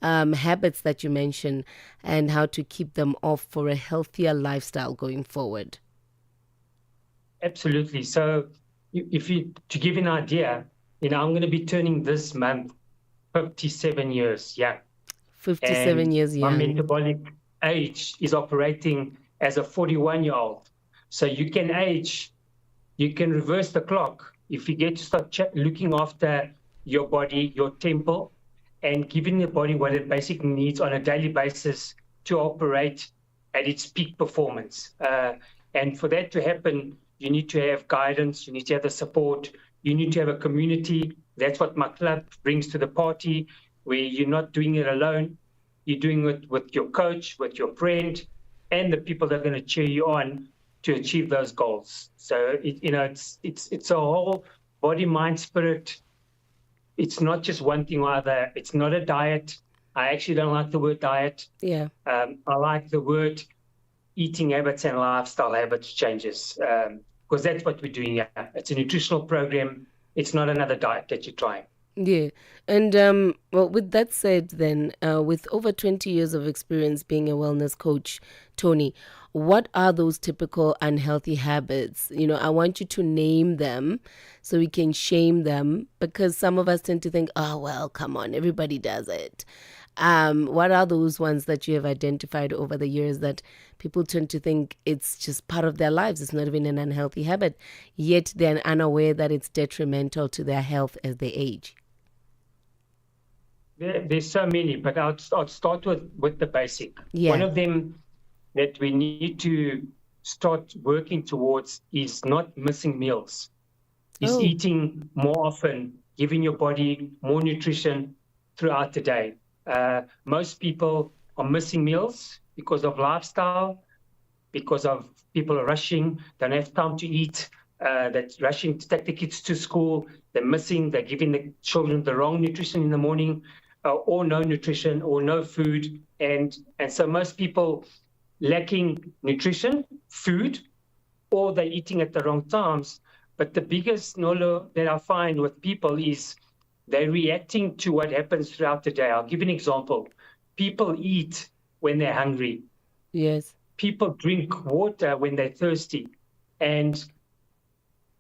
habits that you mentioned, and how to keep them off for a healthier lifestyle going forward. Absolutely. So to give you an idea, I'm going to be turning this month 57 years. Yeah. 57 years young. My metabolic age is operating as a 41-year-old. So you can age, you can reverse the clock if you get to start looking after your body, your temple, and giving the body what it basically needs on a daily basis to operate at its peak performance. And for that to happen, you need to have guidance, you need to have the support, you need to have a community. That's what my club brings to the party, where you're not doing it alone. You're doing it with your coach, with your friend, and the people that are going to cheer you on to achieve those goals. So it's a whole body, mind, spirit. It's not just one thing or other. It's not a diet. I actually don't like the word diet. Yeah. I like the word eating habits and lifestyle habits changes, because that's what we're doing here. It's a nutritional program. It's not another diet that you're trying. Yeah. And well, with that said, then, with over 20 years of experience being a wellness coach, Tony, what are those typical unhealthy habits? I want you to name them so we can shame them, because some of us tend to think, oh, well, come on, everybody does it. What are those ones that you have identified over the years that people tend to think it's just part of their lives? It's not even an unhealthy habit, yet they're unaware that it's detrimental to their health as they age. There's so many, but I'll start with the basic. Yeah. One of them that we need to start working towards is not missing meals. Is eating more often, giving your body more nutrition throughout the day. Most people are missing meals because of lifestyle, because of people are rushing, don't have time to eat, that's rushing to take the kids to school, they're giving the children the wrong nutrition in the morning, or no nutrition or no food. And so most people lacking nutrition, food, or they're eating at the wrong times. But the biggest nolo that I find with people is they're reacting to what happens throughout the day. I'll give an example. People eat when they're hungry. Yes. People drink water when they're thirsty. And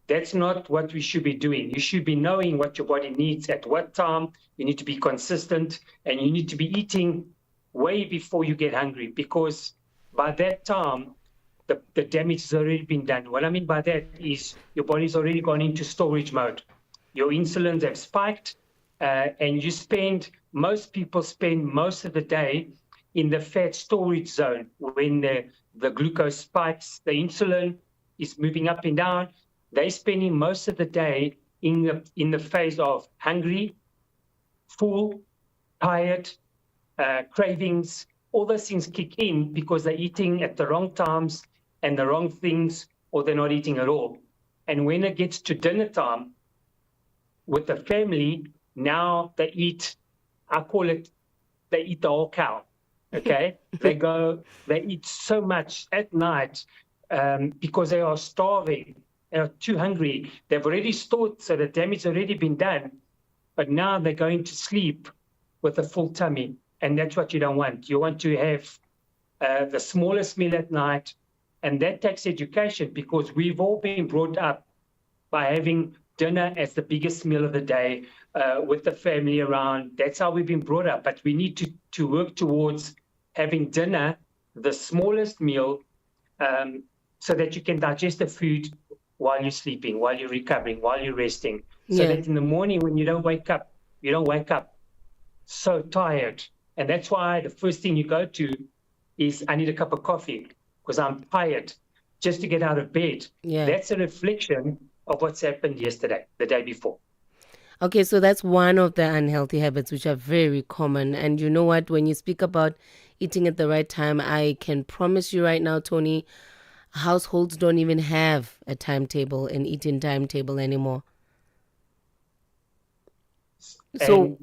that's not what we should be doing. You should be knowing what your body needs at what time. You need to be consistent, and you need to be eating way before you get hungry, because by that time, the damage has already been done. What I mean by that is your body's already gone into storage mode. Your insulins have spiked, and most people spend most of the day in the fat storage zone. When the glucose spikes, the insulin is moving up and down. They're spending most of the day in the phase of hungry, full, tired, cravings. All those things kick in because they're eating at the wrong times and the wrong things, or they're not eating at all. And when it gets to dinner time with the family, now they eat, I call it, they eat the whole cow. Okay? They eat so much at night because they are starving. They are too hungry. They've already stored, so the damage has already been done. But now they're going to sleep with a full tummy. And that's what you don't want. You want to have the smallest meal at night. And that takes education, because we've all been brought up by having dinner as the biggest meal of the day with the family around. That's how we've been brought up. But we need to work towards having dinner, the smallest meal, so that you can digest the food while you're sleeping, while you're recovering, while you're resting. So Yeah. that in the morning when you don't wake up so tired. And that's why the first thing you go to is, I need a cup of coffee because I'm tired, just to get out of bed. Yeah. That's a reflection of what's happened yesterday, the day before. Okay, so that's one of the unhealthy habits which are very common. And you know what? When you speak about eating at the right time, I can promise you right now, Tony, households don't even have a timetable, an eating timetable anymore. So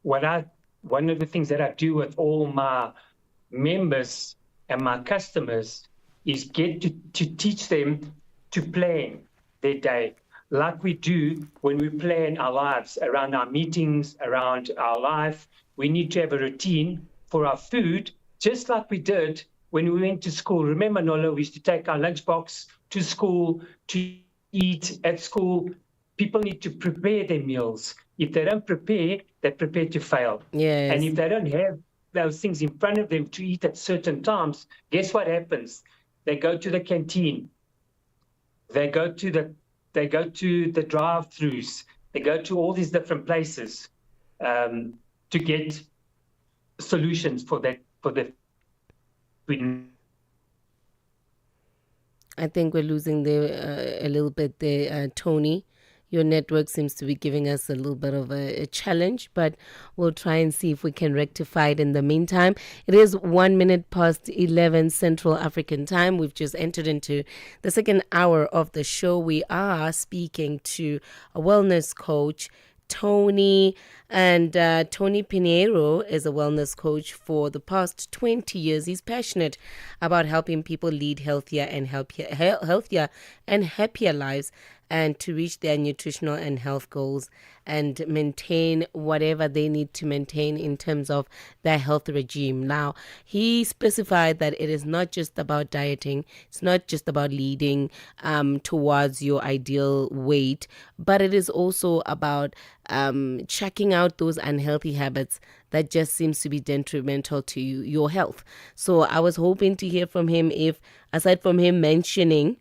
One of the things that I do with all my members and my customers is get to teach them to plan their day like we do when we plan our lives around our meetings, around our life. We need to have a routine for our food, just like we did when we went to school. Remember, Nolo, we used to take our lunchbox to school to eat at school. People need to prepare their meals. If they don't prepare, they're prepared to fail. Yes. And if they don't have those things in front of them to eat at certain times, guess what happens? They go to the canteen. They go to the drive-throughs. They go to all these different places to get solutions for the. I think we're losing a little bit there, Tony. Your network seems to be giving us a little bit of a challenge, but we'll try and see if we can rectify it in the meantime. It is 1 minute past 11 Central African time. We've just entered into the second hour of the show. We are speaking to a wellness coach, Tony, and Tony Pinheiro is a wellness coach for the past 20 years. He's passionate about helping people lead healthier and happier lives, and to reach their nutritional and health goals and maintain whatever they need to maintain in terms of their health regime. Now, he specified that it is not just about dieting, it's not just about leading towards your ideal weight, but it is also about checking out those unhealthy habits that just seems to be detrimental to your health. So I was hoping to hear from him if, aside from him mentioning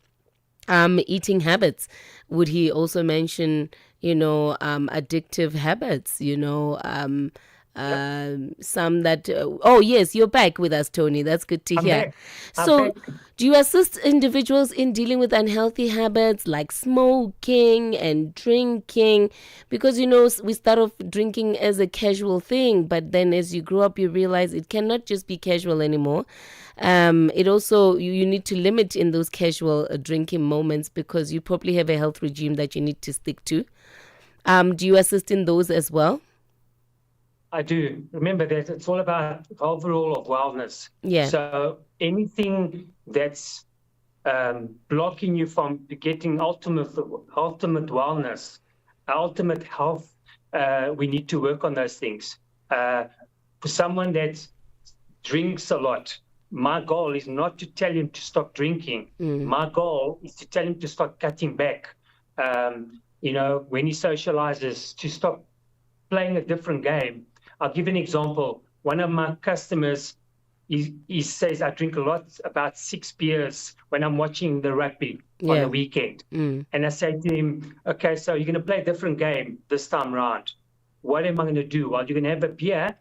eating habits, would he also mention, addictive habits, some that oh yes, you're back with us, Tony. That's good to hear. So do you assist individuals in dealing with unhealthy habits like smoking and drinking? Because we start off drinking as a casual thing, but then as you grow up you realize it cannot just be casual anymore. It also, you need to limit in those casual drinking moments, because you probably have a health regime that you need to stick to. Do you assist in those as well? I do. Remember that it's all about overall of wellness. Yeah. So anything that's blocking you from getting ultimate wellness, ultimate health, we need to work on those things. For someone that drinks a lot, my goal is not to tell him to stop drinking. My goal is to tell him to start cutting back. When he socializes, to stop playing a different game. I'll give an example. One of my customers, he says, I drink a lot, about 6 beers when I'm watching the rugby on the weekend. And I say to him, okay, so you're going to play a different game this time round. What am I going to do? Well, you're going to have a beer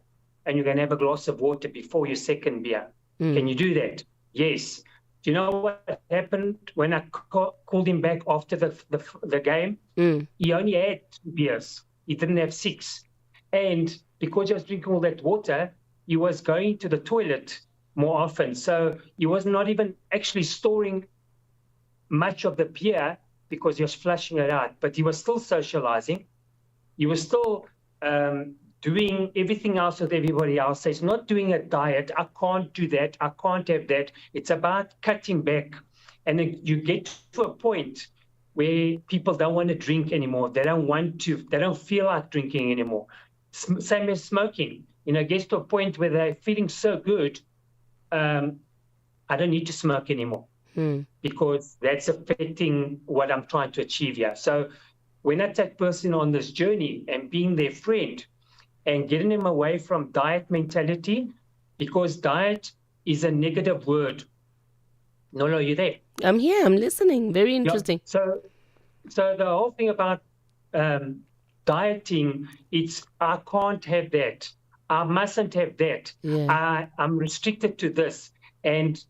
and you're going to have a glass of water before your second beer. Can you do that? Yes. Do you know what happened when I called him back after the game? He only had 2 beers. He didn't have 6. And because he was drinking all that water, he was going to the toilet more often. So he was not even actually storing much of the beer because he was flushing it out. But he was still socializing. He was still doing everything else with everybody else. So he's not doing a diet. I can't do that. I can't have that. It's about cutting back. And then you get to a point where people don't want to drink anymore. They don't feel like drinking anymore. Same as smoking. Gets to a point where they're feeling so good, I don't need to smoke anymore because that's affecting what I'm trying to achieve here. So when I take person on this journey and being their friend and getting them away from diet mentality because diet is a negative word. Nolo, are you there? I'm here. I'm listening. Very interesting. Yeah. So the whole thing about dieting, it's I can't have that. I mustn't have that. Yeah. I'm restricted to this. And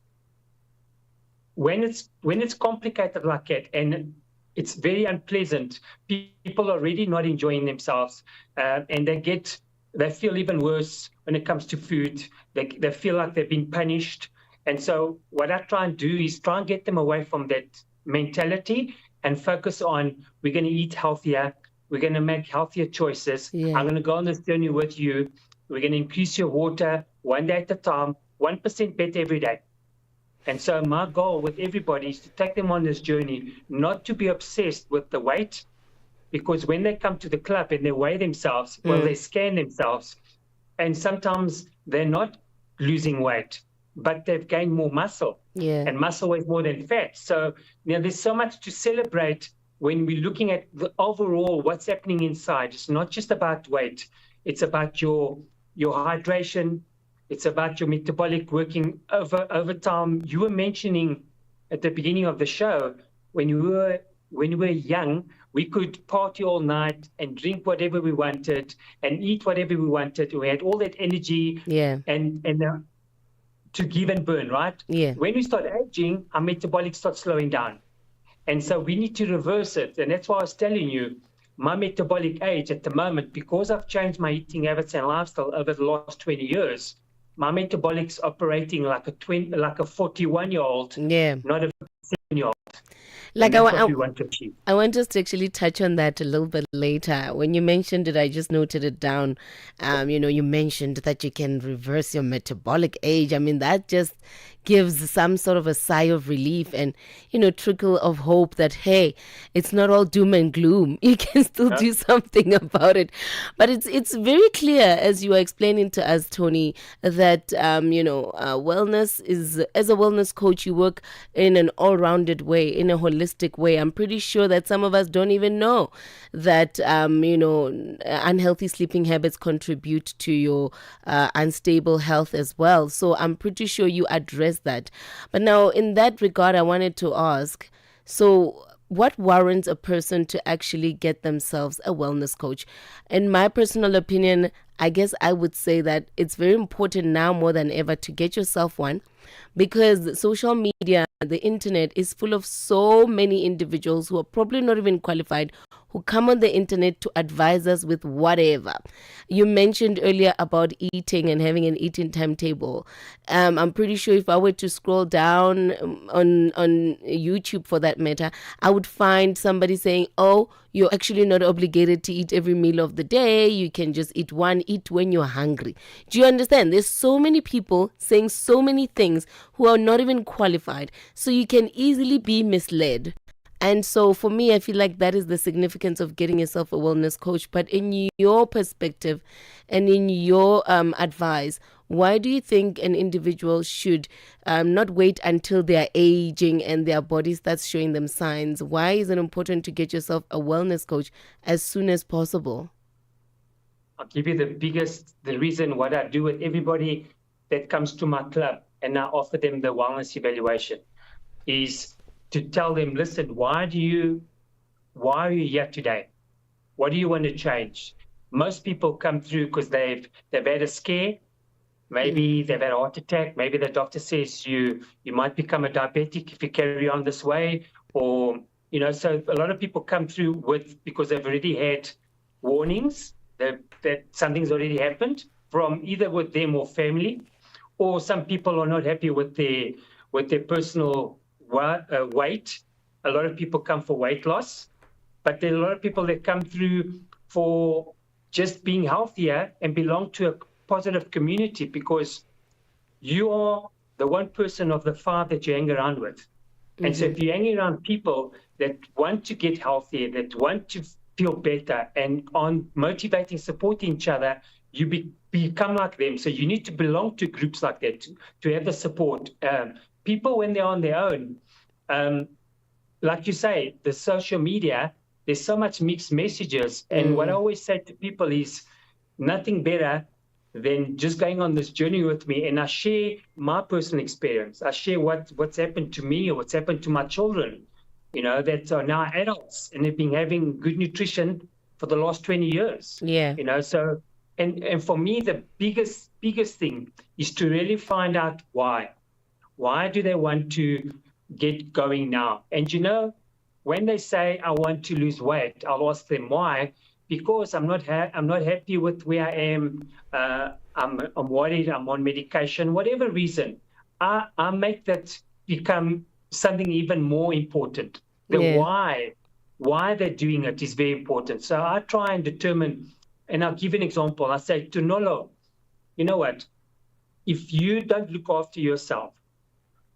when it's complicated like that, and it's very unpleasant, people are really not enjoying themselves, and they feel even worse when it comes to food. They feel like they've been punished. And so what I try and do is try and get them away from that mentality and focus on, we're going to eat healthier, we're going to make healthier choices. Yeah. I'm going to go on this journey with you. We're going to increase your water one day at a time, 1% better every day. And so my goal with everybody is to take them on this journey, not to be obsessed with the weight, because when they come to the club and they weigh themselves, well, they scan themselves, and sometimes they're not losing weight, but they've gained more muscle. Yeah. And muscle weighs more than fat. So there's so much to celebrate when we're looking at the overall what's happening inside. It's not just about weight. It's about your hydration. It's about your metabolic working over time. You were mentioning at the beginning of the show, when you were young, we could party all night and drink whatever we wanted and eat whatever we wanted. We had all that energy and to give and burn, right? Yeah. When we start aging, our metabolic starts slowing down. And so we need to reverse it. And that's why I was telling you, my metabolic age at the moment, because I've changed my eating habits and lifestyle over the last 20 years, my metabolic's operating like a 41-year-old, not a 7-year-old. Like what we want to achieve. I want us to actually touch on that a little bit later. When you mentioned it, I just noted it down. You mentioned that you can reverse your metabolic age. I mean, that just gives some sort of a sigh of relief and, trickle of hope that, hey, it's not all doom and gloom. You can still do something about it. But it's very clear, as you are explaining to us, Tony, that, wellness is, as a wellness coach, you work in an all-rounded way, in a holistic way. I'm pretty sure that some of us don't even know that, unhealthy sleeping habits contribute to your unstable health as well. So I'm pretty sure you address that. But now, in that regard, I wanted to ask, so what warrants a person to actually get themselves a wellness coach? In my personal opinion, I guess I would say that it's very important now more than ever to get yourself one, because social media, the internet is full of so many individuals who are probably not even qualified, who come on the internet to advise us with whatever. You mentioned earlier about eating and having an eating timetable. I'm pretty sure if I were to scroll down on YouTube, for that matter, I would find somebody saying, oh, you're actually not obligated to eat every meal of the day. You can just eat when you're hungry. Do you understand? There's so many people saying so many things who are not even qualified. So you can easily be misled. And so for me, I feel like that is the significance of getting yourself a wellness coach. But in your perspective and in your advice, why do you think an individual should not wait until they're aging and their body starts showing them signs? Why is it important to get yourself a wellness coach as soon as possible? I'll give you the reason what I do with everybody that comes to my club and I offer them the wellness evaluation is to tell them, listen, why are you here today? What do you want to change? Most people come through because they've had a scare. Maybe they've had a heart attack. Maybe the doctor says you might become a diabetic if you carry on this way. Or, so a lot of people come through because they've already had warnings that something's already happened from either with them or family, or some people are not happy with their personal weight. A lot of people come for weight loss, but there are a lot of people that come through for just being healthier and belong to a positive community, because you are the one person of the five that you hang around with. And so if you're hanging around people that want to get healthier, that want to feel better and on motivating, supporting each other, you become like them. So you need to belong to groups like that to have the support. People, when they're on their own, like you say, the social media, there's so much mixed messages. And what I always say to people is nothing better then just going on this journey with me, and I share my personal experience. I share what's happened to me or what's happened to my children, that are now adults and have been having good nutrition for the last 20 years. Yeah. So and for me, the biggest thing is to really find out why. Why do they want to get going now? And when they say I want to lose weight, I'll ask them why. Because I'm not happy with where I am. I'm worried. I'm on medication. Whatever reason, I make that become something even more important. The why they're doing it is very important. So I try and determine, and I'll give an example. I say to Nolo, you know what? If you don't look after yourself,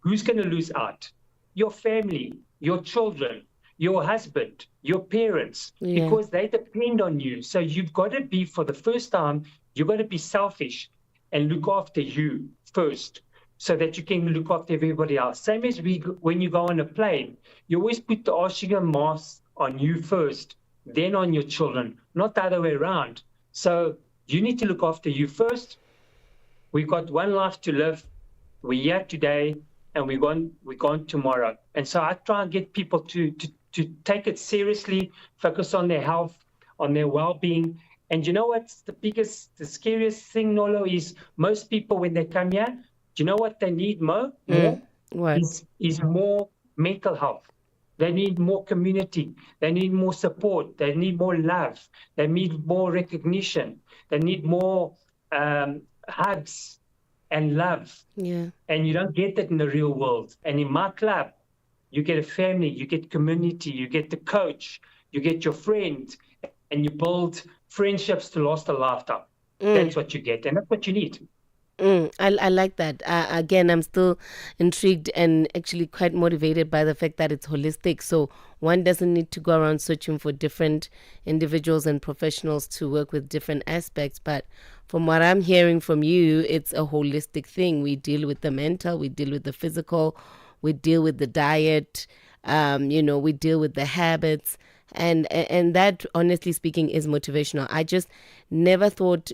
who's going to lose out? Your family, your children, your husband, your parents, because they depend on you. So you've got to be, for the first time, you've got to be selfish and look after you first so that you can look after everybody else. Same as when you go on a plane, you always put the oxygen mask on you first, then on your children, not the other way around. So you need to look after you first. We've got one life to live. We're here today and we're gone tomorrow. And so I try and get people to take it seriously, focus on their health, on their well-being. And you know what's the scariest thing, Nolo, is most people when they come here, do you know what they need more? What? Is more mental health. They need more community. They need more support. They need more love. They need more recognition. They need more hugs and love. Yeah. And you don't get that in the real world. And in my club, you get a family, you get community, you get the coach, you get your friend, and you build friendships to last a lifetime. That's what you get, and that's what you need. I like that. Again, I'm still intrigued and actually quite motivated by the fact that it's holistic. So one doesn't need to go around searching for different individuals and professionals to work with different aspects. But from what I'm hearing from you, it's a holistic thing. We deal with the mental, we deal with the physical, we deal with the diet, we deal with the habits. And that, honestly speaking, is motivational. I just never thought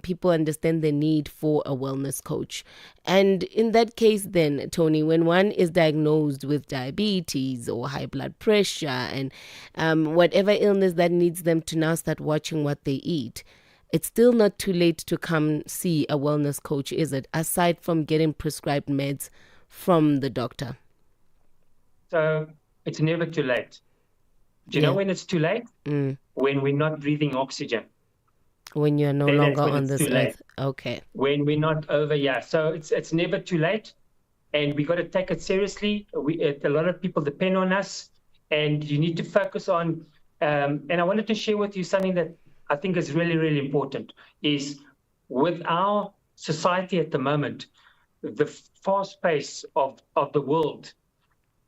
people understand the need for a wellness coach. And in that case then, Tony, when one is diagnosed with diabetes or high blood pressure and whatever illness that needs them to now start watching what they eat, it's still not too late to come see a wellness coach, is it? Aside from getting prescribed meds from the doctor. So it's never too late. Do you know when it's too late? When we're not breathing oxygen. When you're no longer on this earth. Okay. When we're not over here. So it's never too late. And we got to take it seriously. A lot of people depend on us. And you need to focus on, and I wanted to share with you something that I think is really, really important, is with our society at the moment, the fast pace of the world,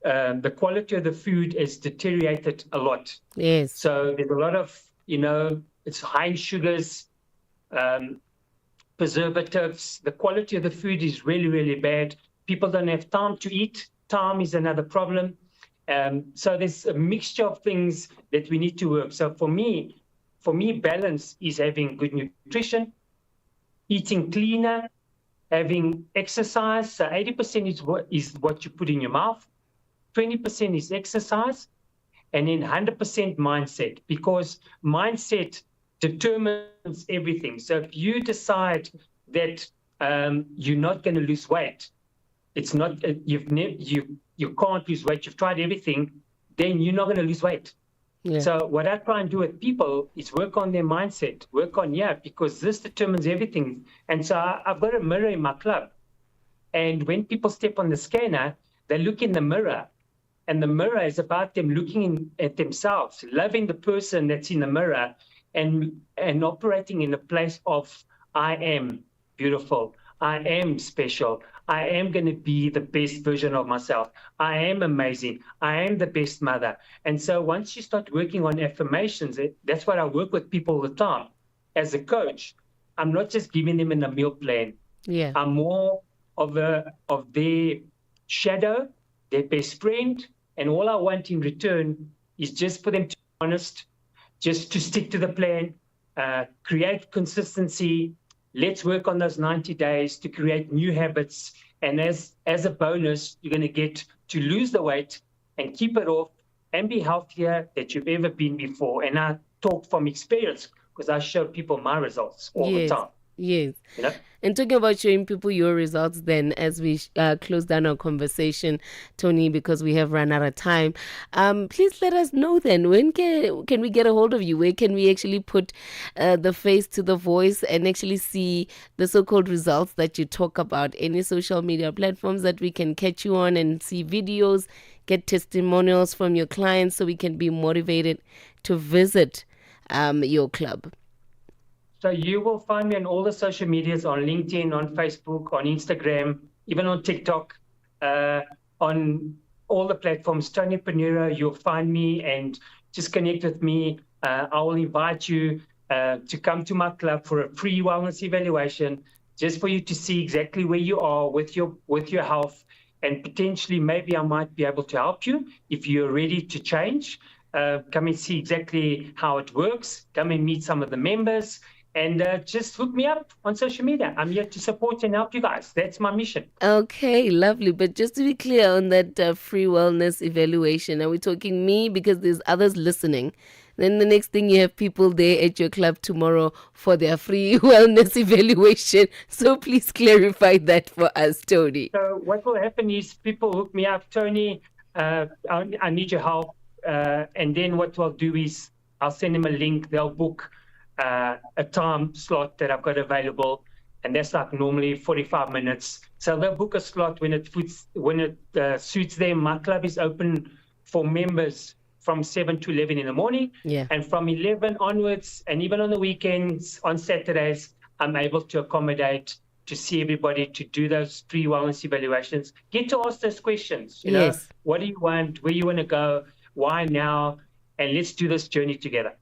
the quality of the food is deteriorated a lot. Yes. So there's a lot of, it's high in sugars, preservatives. The quality of the food is really, really bad. People don't have time to eat. Time is another problem. So there's a mixture of things that we need to work. So for me, balance is having good nutrition, eating cleaner, having exercise. So 80% is what you put in your mouth. 20% is exercise, and then 100% mindset, because mindset determines everything. So if you decide that you're not going to lose weight, it's not you can't lose weight. You've tried everything, then you're not going to lose weight. Yeah. So what I try and do with people is work on their mindset, work on because this determines everything. And so I've got a mirror in my club, and when people step on the scanner, they look in the mirror. And the mirror is about them looking at themselves, loving the person that's in the mirror, and operating in a place of, I am beautiful, I am special, I am going to be the best version of myself, I am amazing, I am the best mother. And so once you start working on affirmations, that's what I work with people all the time. As a coach, I'm not just giving them a meal plan. Yeah. I'm more of their shadow, their best friend, and all I want in return is just for them to be honest, just to stick to the plan, create consistency, let's work on those 90 days to create new habits. And as a bonus, you're going to get to lose the weight and keep it off and be healthier than you've ever been before. And I talk from experience because I show people my results all the time. Yes. You know? And talking about showing people your results then, as we close down our conversation, Tony, because we have run out of time, please let us know then, when can we get a hold of you? Where can we actually put the face to the voice and actually see the so-called results that you talk about? Any social media platforms that we can catch you on and see videos, get testimonials from your clients so we can be motivated to visit your club? So you will find me on all the social medias, on LinkedIn, on Facebook, on Instagram, even on TikTok, on all the platforms. Tony Panero, you'll find me and just connect with me. I will invite you to come to my club for a free wellness evaluation, just for you to see exactly where you are with your health, and potentially maybe I might be able to help you if you're ready to change. Come and see exactly how it works. Come and meet some of the members. And just hook me up on social media. I'm here to support and help you guys. That's my mission. Okay, lovely. But just to be clear on that free wellness evaluation, are we talking me? Because there's others listening. Then the next thing, you have people there at your club tomorrow for their free wellness evaluation. So please clarify that for us, Tony. So what will happen is people hook me up, Tony, I need your help. And then what we'll do is I'll send them a link. They'll book a time slot that I've got available, and that's like normally 45 minutes. So they'll book a slot when it suits them. My club is open for members from 7 to 11 in the morning, and from 11 onwards, and even on the weekends, on Saturdays, I'm able to accommodate to see everybody, to do those free wellness evaluations. Get to ask those questions. You know, what do you want? Where you want to go? Why now? And let's do this journey together.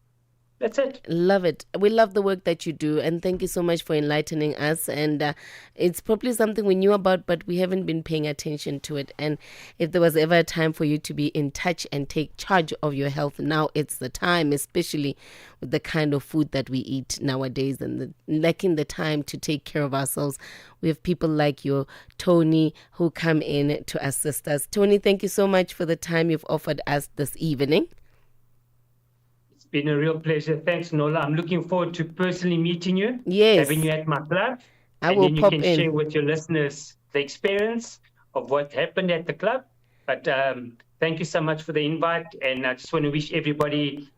That's it. Love it. We love the work that you do, and thank you so much for enlightening us. And it's probably something we knew about, but we haven't been paying attention to it. And if there was ever a time for you to be in touch and take charge of your health, now it's the time, especially with the kind of food that we eat nowadays and lacking the time to take care of ourselves. We have people like you, Tony, who come in to assist us. Tony, thank you so much for the time you've offered us this evening. Been a real pleasure. Thanks, Nola. I'm looking forward to personally meeting you. Having you at my club. I will pop in. And then you can share with your listeners the experience of what happened at the club. But thank you so much for the invite. And I just want to wish everybody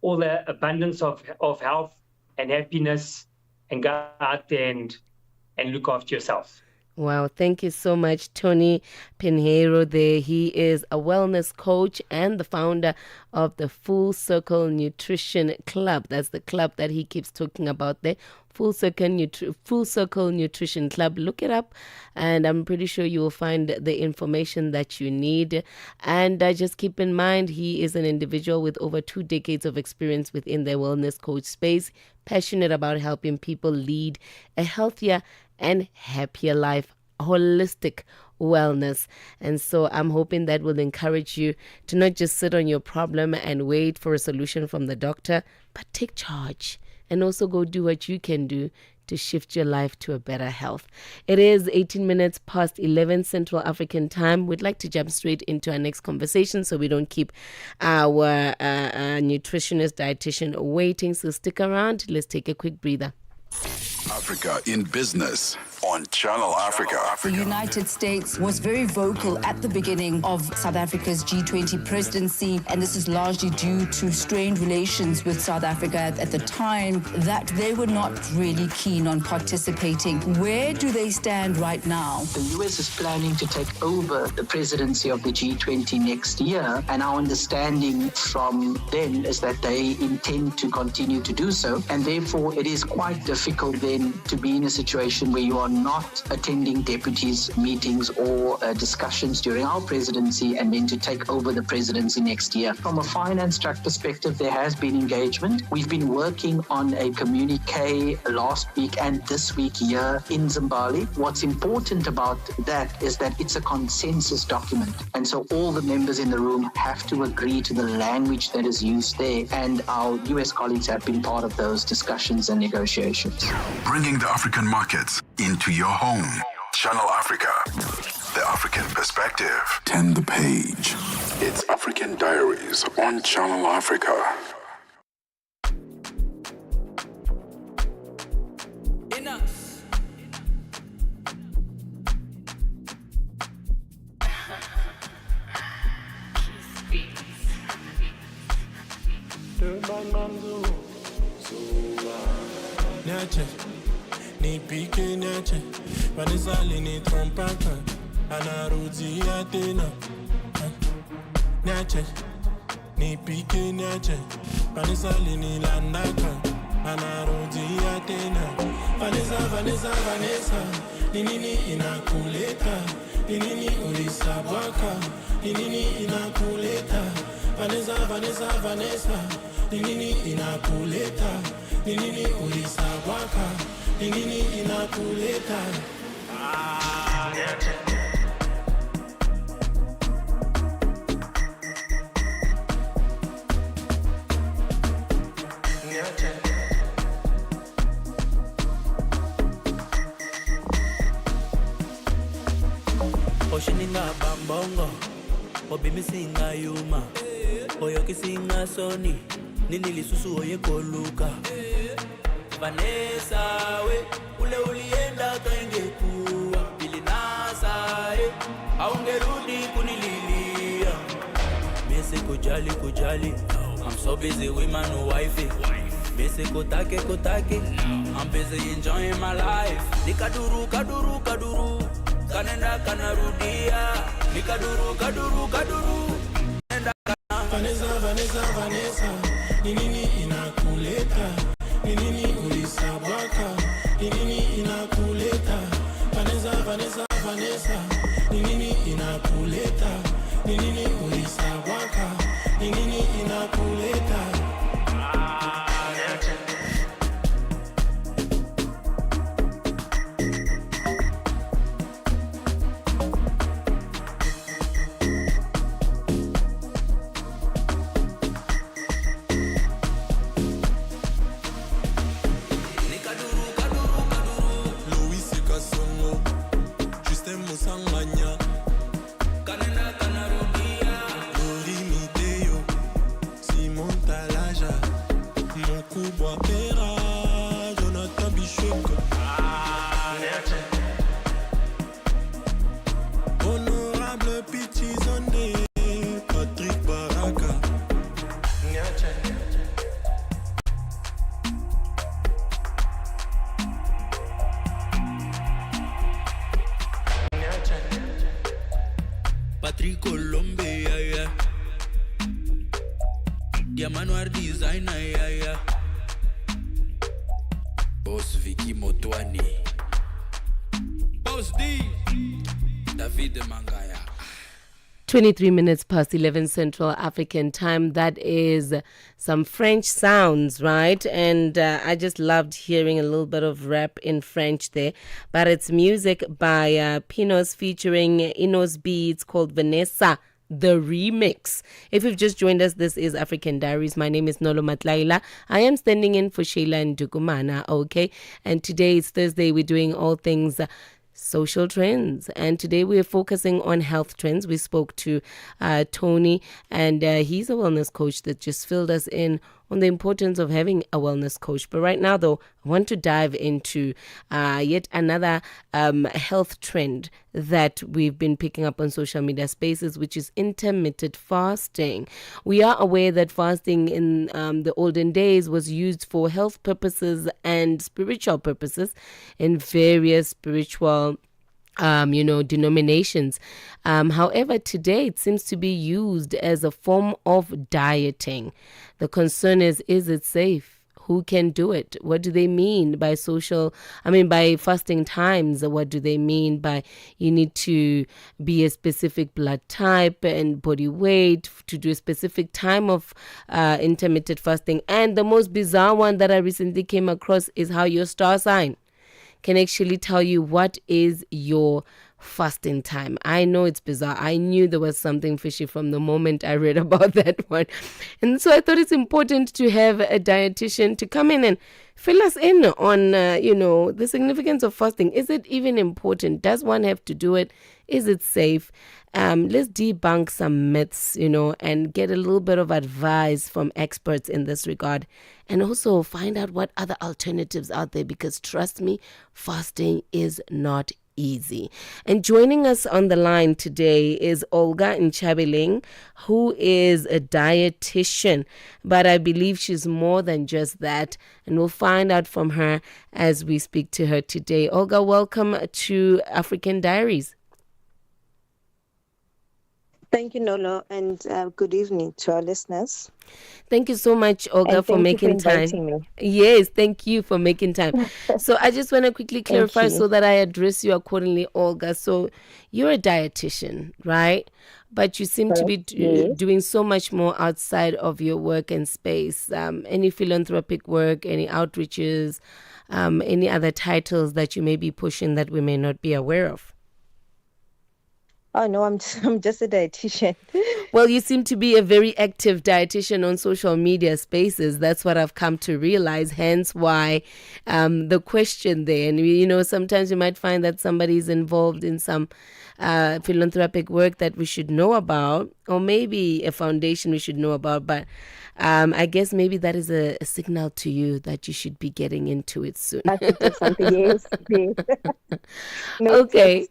all the abundance of health and happiness, and go out there and look after yourself. Wow, thank you so much, Tony Pinheiro there. He is a wellness coach and the founder of the Full Circle Nutrition Club. That's the club that he keeps talking about there. Full Circle Nutrition Club. Look it up, and I'm pretty sure you will find the information that you need. And just keep in mind, he is an individual with over 2 decades of experience within the wellness coach space, passionate about helping people lead a healthier and happier life, holistic wellness. And so I'm hoping that will encourage you to not just sit on your problem and wait for a solution from the doctor, but take charge and also go do what you can do to shift your life to a better health. It is 18 minutes past 11 Central African time. We'd like to jump straight into our next conversation so we don't keep our nutritionist, dietitian waiting. So stick around. Let's take a quick breather. Africa in Business on Channel Africa. The United States was very vocal at the beginning of South Africa's G20 presidency, and this is largely due to strained relations with South Africa at the time, that they were not really keen on participating. Where do they stand right now? The US is planning to take over the presidency of the G20 next year, and our understanding from them is that they intend to continue to do so, and therefore it is quite difficult then to be in a situation where you are not attending deputies' meetings or discussions during our presidency and then to take over the presidency next year. From a finance track perspective, there has been engagement. We've been working on a communique last week and this week here in Zimbabwe. What's important about that is that it's a consensus document. And so all the members in the room have to agree to the language that is used there. And our US colleagues have been part of those discussions and negotiations. bringing the African markets into your home. Channel Africa, the African perspective. Turn the page. It's African Diaries on Channel Africa. Niache, nipike niache, Vanessa lini trompaka, anarudi tena. Niache, nipike niache, Vanessa lini landaka, anarudi tena. Vanessa, nini inakuleta, nini ulisabwaka, nini inakuleta. Vanessa, nini inakuleta, nini ulisabwaka, nini inakuleta. Oshininga bambongo, obimi singa yuma, oyoki singa soni, nini lisusu oye koluka. Vanessa we, ule ulienda kaingekuwa, pili nasa aungerudi kunililia. Mese kujali, I'm so busy with my new wifey. Mese kotake, I'm busy enjoying my life. Nikaduru, kanenda kanarudia. Nikaduru, nenda Vanessa, nini inakuleta, nini ulisabwaka, nini inakuleta. Vanessa, nini inakuleta, nini ulisabwaka, nini inakuleta. designer, Boss Vicky Motwani, Boss D, David Mangaya. 23 minutes past 11 Central African time. That is some French sounds, right? And I just loved hearing a little bit of rap in French there. But it's music by Pinos featuring Inos B. It's called Vanessa, the remix. If you've just joined us, this is African Diaries. My name is Nolo Matlaila. I am standing in for Sheila Ndukumana, okay? And today is Thursday. We're doing all things social trends, and today we're focusing on health trends. We spoke to Tony, and he's a wellness coach that just filled us in on the importance of having a wellness coach. But right now, though, I want to dive into yet another health trend that we've been picking up on social media spaces, which is intermittent fasting. We are aware that fasting in the olden days was used for health purposes and spiritual purposes in various spiritual denominations. However, today it seems to be used as a form of dieting. The concern is it safe? Who can do it? What do they mean by by fasting times? What do they mean by you need to be a specific blood type and body weight to do a specific time of intermittent fasting? And the most bizarre one that I recently came across is how your star sign can actually tell you what is your fasting time. I know it's bizarre. I knew there was something fishy from the moment I read about that one. And so I thought it's important to have a dietitian to come in and fill us in on, the significance of fasting. Is it even important? Does one have to do it? Is it safe? Let's debunk some myths, and get a little bit of advice from experts in this regard. And also find out what other alternatives out there, because trust me, fasting is not easy. And joining us on the line today is Olga Nchabeling, who is a dietitian, but I believe she's more than just that, and we'll find out from her as we speak to her today. Olga, welcome to African Diaries. Thank you, Nolo, and good evening to our listeners. Thank you so much, Olga, for making time. Me. Yes, thank you for making time. So I just want to quickly clarify so that I address you accordingly, Olga. So you're a dietitian, right? But you seem to be doing so much more outside of your work and space. Any philanthropic work, any outreaches, any other titles that you may be pushing that we may not be aware of? Oh, no, I'm just a dietitian. Well, you seem to be a very active dietitian on social media spaces. That's what I've come to realize, hence why the question there. And, sometimes you might find that somebody is involved in some philanthropic work that we should know about, or maybe a foundation we should know about. But I guess maybe that is a signal to you that you should be getting into it soon. I should do something, yes. Okay.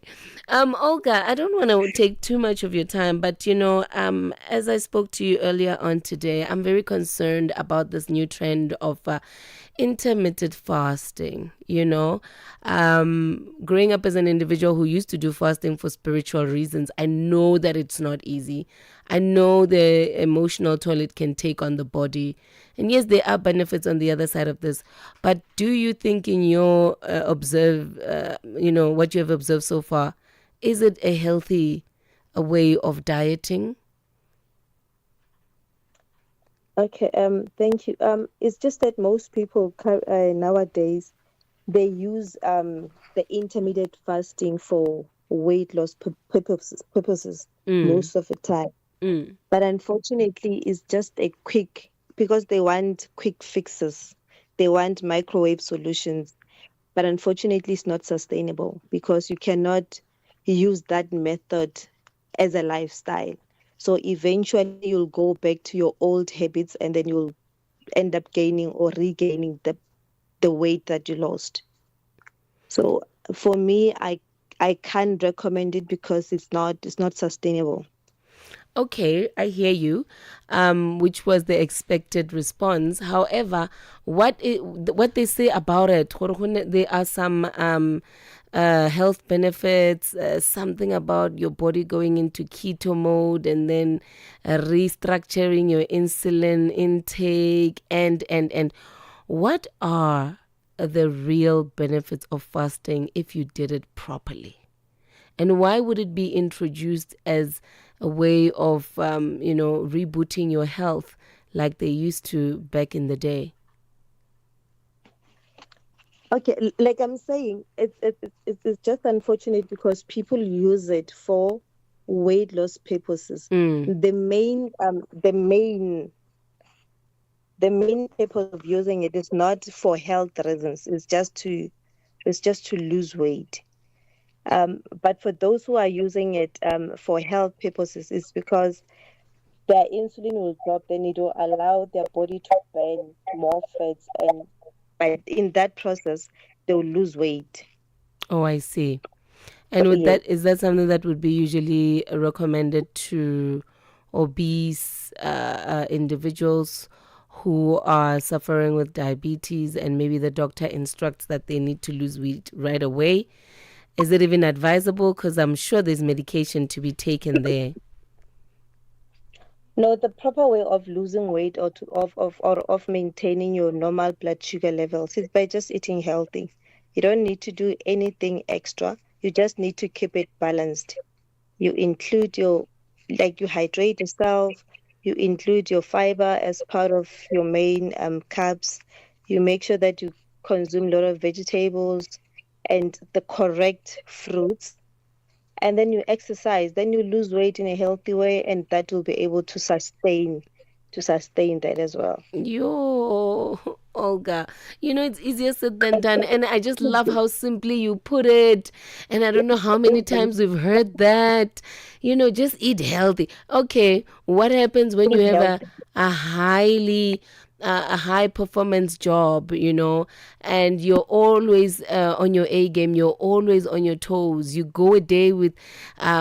Olga, I don't want to take too much of your time, but as I spoke to you earlier on today, I'm very concerned about this new trend of intermittent fasting. Growing up as an individual who used to do fasting for spiritual reasons, I know that it's not easy. I know the emotional toll it can take on the body. And yes, there are benefits on the other side of this. But do you think in your what you have observed so far, is it a healthy way of dieting? Okay, thank you. It's just that most people nowadays, they use the intermittent fasting for weight loss purposes most of the time. But unfortunately, it's just because they want quick fixes. They want microwave solutions. But unfortunately, it's not sustainable because you cannot use that method as a lifestyle. So eventually you'll go back to your old habits and then you'll end up gaining or regaining the weight that you lost. So for me, I can't recommend it because it's not sustainable. Okay, I hear you, which was the expected response. However, what they say about it, there are some health benefits, something about your body going into keto mode and then restructuring your insulin intake and what are the real benefits of fasting if you did it properly? And why would it be introduced as a way of, rebooting your health like they used to back in the day? Okay, like I'm saying, it's just unfortunate because people use it for weight loss purposes. The main purpose of using it is not for health reasons. It's just to lose weight. But for those who are using it for health purposes, it's because their insulin will drop, then it will allow their body to burn more fats, and but in that process, they will lose weight. Oh, I see. And with that, is that something that would be usually recommended to obese individuals who are suffering with diabetes, and maybe the doctor instructs that they need to lose weight right away? Is it even advisable? Because I'm sure there's medication to be taken there. No, the proper way of losing weight or of maintaining your normal blood sugar levels is by just eating healthy. You don't need to do anything extra. You just need to keep it balanced. You include you hydrate yourself. You include your fiber as part of your main carbs. You make sure that you consume a lot of vegetables and the correct fruits. and then you exercise, then you lose weight in a healthy way, and that will be able to sustain that as well. Yo, Olga, it's easier said than done. And I just love how simply you put it. And I don't know how many times we've heard that. Just eat healthy. Okay, what happens when you have a highly a high performance job, and you're always on your A game, you're always on your toes. You go a day with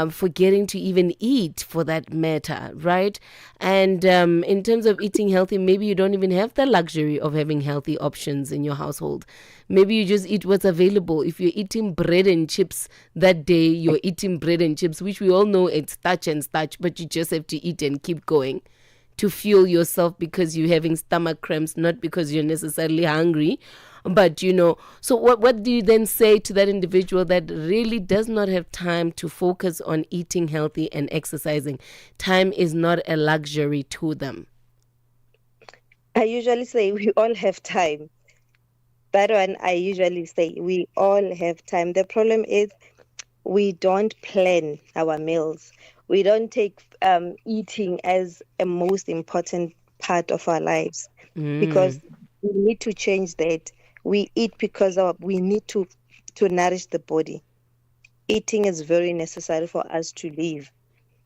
forgetting to even eat, for that matter, right? And in terms of eating healthy, maybe you don't even have the luxury of having healthy options in your household. Maybe you just eat what's available. If you're eating bread and chips that day, you're eating bread and chips, which we all know it's starch and starch, but you just have to eat and keep going to fuel yourself, because you're having stomach cramps, not because you're necessarily hungry. But so what do you then say to that individual that really does not have time to focus on eating healthy and exercising? Time is not a luxury to them. I usually say we all have time. That one, I usually say we all have time. The problem is we don't plan our meals. We don't take eating as a most important part of our lives, because we need to change that. We eat because we need to nourish the body. Eating is very necessary for us to live.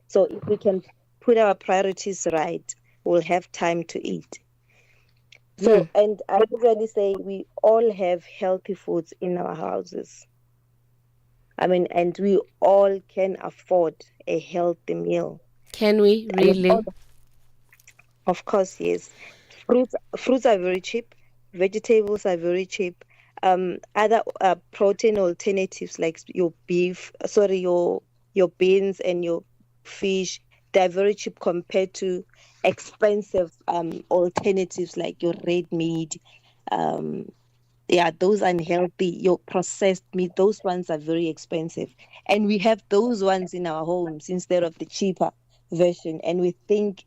So if we can put our priorities right, we'll have time to eat. So, and I usually say we all have healthy foods in our houses. And we all can afford a healthy meal. Can we really? Of course, yes. Fruits are very cheap. Vegetables are very cheap. Other protein alternatives like your beans and your fish, they're very cheap compared to expensive alternatives like your red meat. Those unhealthy, your processed meat, those ones are very expensive. And we have those ones in our homes instead of the cheaper version. And we think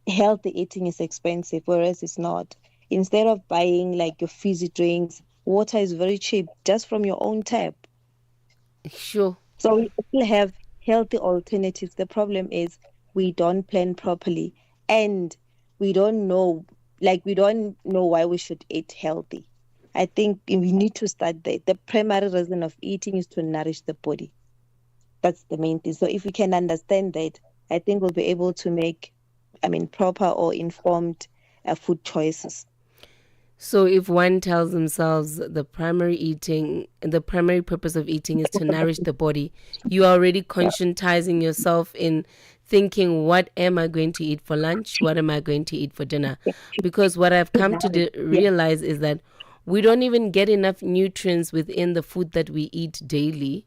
healthy eating is expensive, whereas it's not. Instead of buying like your fizzy drinks, water is very cheap just from your own tap. Sure. So we still have healthy alternatives. The problem is we don't plan properly, and we don't know why we should eat healthy. I think we need to start there. The primary reason of eating is to nourish the body. That's the main thing. So if we can understand that, I think we'll be able to make, proper or informed food choices. So if one tells themselves the primary purpose of eating is to nourish the body, you are already conscientizing yourself in thinking, what am I going to eat for lunch? What am I going to eat for dinner? Because what I've come to realize is that we don't even get enough nutrients within the food that we eat daily.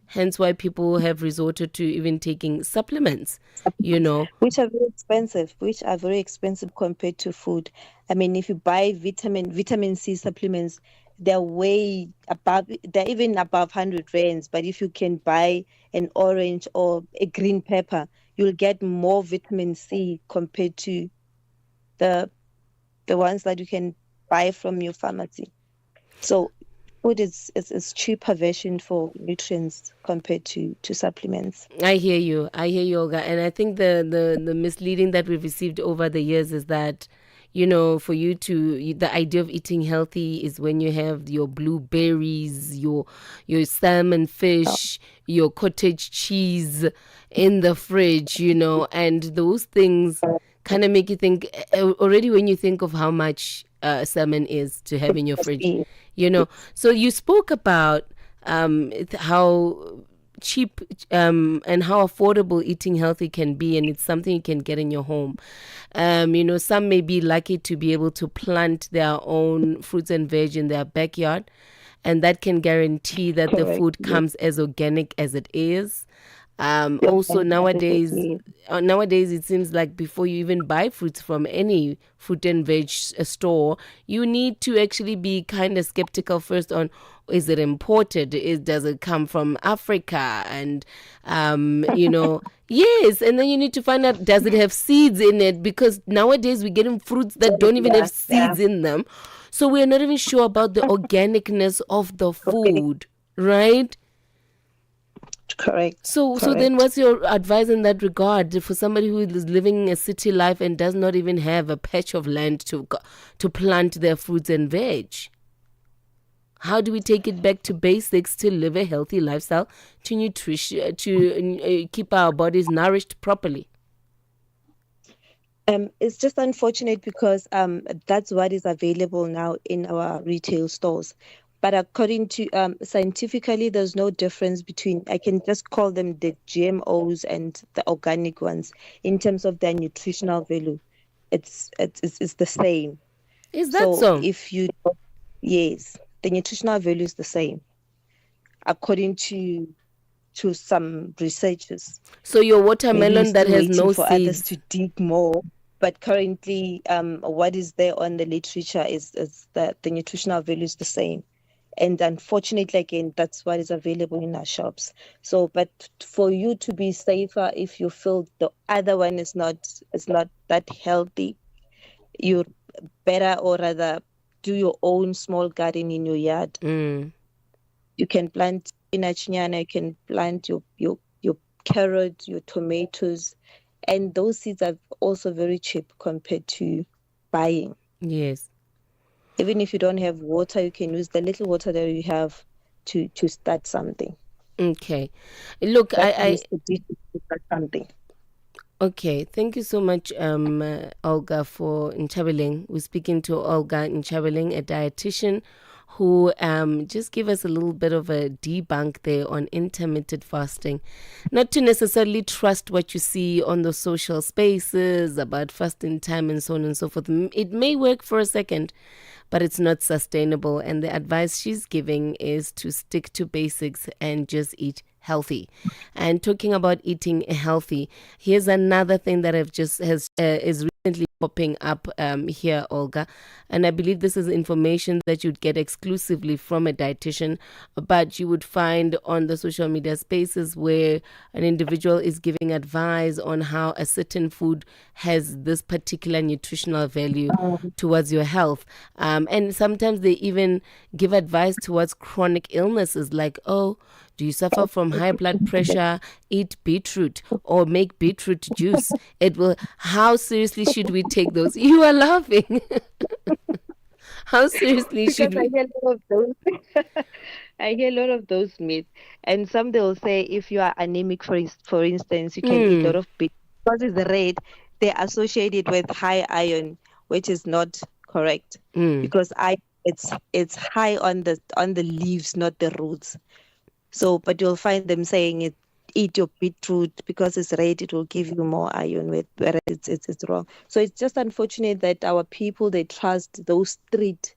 Hence why people have resorted to even taking supplements, Which are very expensive compared to food. If you buy vitamin C supplements, they're even above 100 rands. But if you can buy an orange or a green pepper, you'll get more vitamin C compared to the ones that you can buy from your pharmacy. So food is cheaper version for nutrients compared to supplements. I hear you, Olga. And I think the misleading that we've received over the years is that, for you the idea of eating healthy is when you have your blueberries, your salmon fish, your cottage cheese in the fridge, and those things kind of make you think, already when you think of how much salmon is to have in your fridge, So you spoke about how cheap and how affordable eating healthy can be, and it's something you can get in your home. Some may be lucky to be able to plant their own fruits and veg in their backyard, and that can guarantee that the food comes as organic as it is. Also nowadays it seems like before you even buy fruits from any fruit and veg store, you need to actually be kind of skeptical first on, is it imported? Does it come from Africa? And yes, and then you need to find out, does it have seeds in it? Because nowadays we're getting fruits that don't even have seeds in them, so we're not even sure about the organicness of the food, right? Correct. So then what's your advice in that regard for somebody who is living a city life and does not even have a patch of land to plant their fruits and veg? How do we take it back to basics to live a healthy lifestyle, to nutrition, to keep our bodies nourished properly? It's just unfortunate because that's what is available now in our retail stores. But according to scientifically, there's no difference between, I can just call them the GMOs and the organic ones in terms of their nutritional value. It's the same. Is that so? If you, yes, the nutritional value is the same, according to some researchers. So your watermelon that has no for seeds. others to dig more. But currently, what is there on the literature is that the nutritional value is the same. And unfortunately, again, that's what is available in our shops. So, but for you to be safer, if you feel the other one is not that healthy, you're better or rather do your own small garden in your yard. You can plant spinach, you can plant your carrots, your tomatoes, and those seeds are also very cheap compared to buying. Yes. Even if you don't have water, you can use the little water that you have to start something. Okay. Look, I start something. Okay, thank you so much, Olga, for Nchabeling. We're speaking to Olga Nchabeling, a dietitian, who just give us a little bit of a debunk there on intermittent fasting. Not to necessarily trust what you see on the social spaces about fasting time and so on and so forth. It may work for a second, but it's not sustainable. And the advice she's giving is to stick to basics and just eat healthy. And talking about eating healthy, here's another thing that is recently popping up here, Olga, and I believe this is information that you'd get exclusively from a dietitian, but you would find on the social media spaces where an individual is giving advice on how a certain food has this particular nutritional value towards your health, and sometimes they even give advice towards chronic illnesses like, oh, do you suffer from high blood pressure? Eat beetroot or make beetroot juice. It will. How seriously should we take those? You are laughing. How seriously should we? I hear a lot of those myths, and some they'll say if you are anemic, for instance, you can eat a lot of beetroot because it's red. They associate it with high iron, which is not correct because it's high on the leaves, not the roots. So, but you'll find them saying eat your beetroot because it's red, it will give you more iron, whereas it's wrong. So it's just unfortunate that our people, they trust those street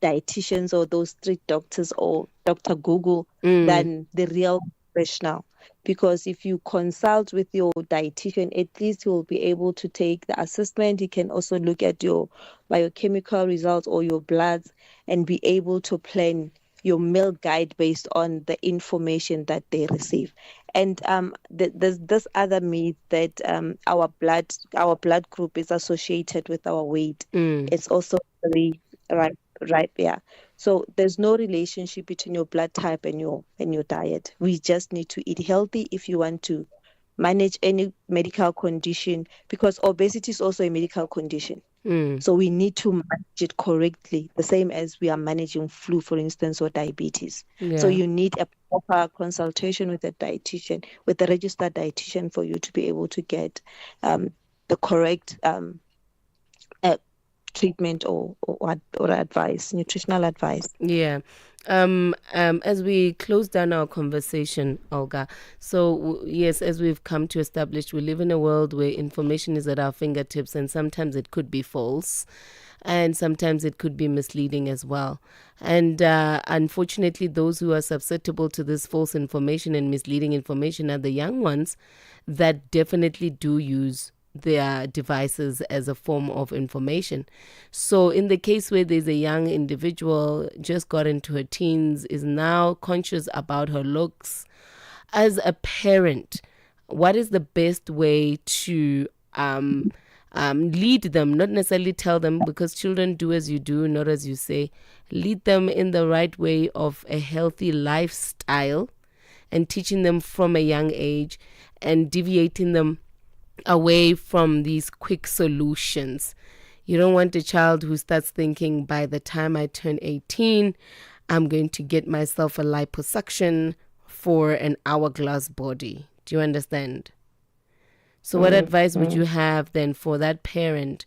dietitians or those street doctors or Dr. Google than the real professional. Because if you consult with your dietitian, at least you'll be able to take the assessment. You can also look at your biochemical results or your bloods and be able to plan your meal guide based on the information that they receive. And there's this other myth that our blood group is associated with our weight. It's also very right, yeah. So there's no relationship between your blood type and your diet. We just need to eat healthy if you want to manage any medical condition, because obesity is also a medical condition. So we need to manage it correctly, the same as we are managing flu, for instance, or diabetes. Yeah. So you need a proper consultation with a dietitian, with a registered dietitian, for you to be able to get the correct treatment or advice, nutritional advice. Yeah. As we close down our conversation, Olga, so yes, as we've come to establish, we live in a world where information is at our fingertips, and sometimes it could be false and sometimes it could be misleading as well. And unfortunately, those who are susceptible to this false information and misleading information are the young ones that definitely do use their devices as a form of information. So in the case where there's a young individual, just got into her teens, is now conscious about her looks, as a parent, what is the best way to lead them, not necessarily tell them, because children do as you do, not as you say, lead them in the right way of a healthy lifestyle, and teaching them from a young age and deviating them away from these quick solutions. You don't want a child who starts thinking, by the time I turn 18, I'm going to get myself a liposuction for an hourglass body. Do you understand? So what advice would you have then for that parent,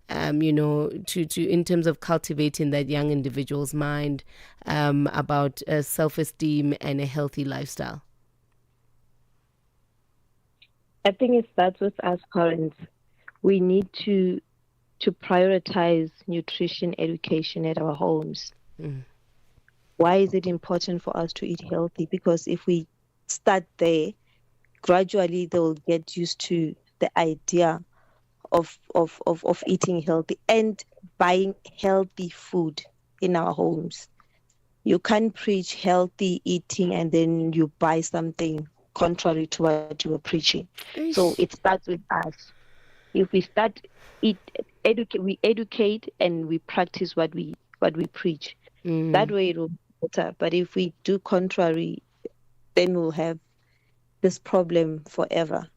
to in terms of cultivating that young individual's mind about self-esteem and a healthy lifestyle? I think it starts with us parents. We need to prioritize nutrition education at our homes. Why is it important for us to eat healthy? Because if we start there, gradually they will get used to the idea of eating healthy and buying healthy food in our homes. You can't preach healthy eating and then you buy something contrary to what you were preaching. So it starts with us. If we start we educate and we practice what we preach. That way it will be better. But if we do contrary, then we'll have this problem forever.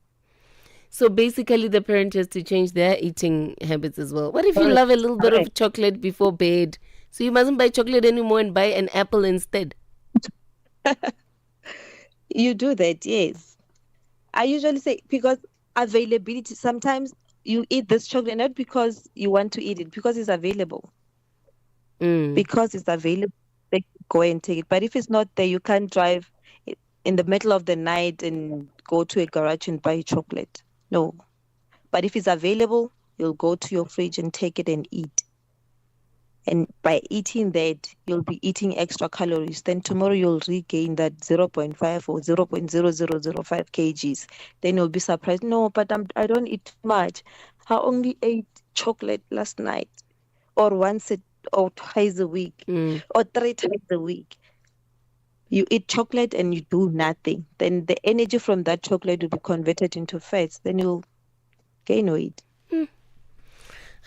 So basically the parent has to change their eating habits as well. What if you love a little bit of chocolate before bed? So you mustn't buy chocolate anymore and buy an apple instead. You do that, yes. I usually say, because availability, sometimes you eat this chocolate not because you want to eat it, because it's available. Because it's available, they go and take it. But if it's not there, you can't drive in the middle of the night and go to a garage and buy chocolate. No. But if it's available, you'll go to your fridge and take it and eat. And by eating that, you'll be eating extra calories. Then tomorrow you'll regain that 0.5 or 0.0005 kgs. Then you'll be surprised. No, but I don't eat much. I only ate chocolate last night, or or twice a week, or 3 times a week. You eat chocolate and you do nothing. Then the energy from that chocolate will be converted into fats. Then you'll gain weight.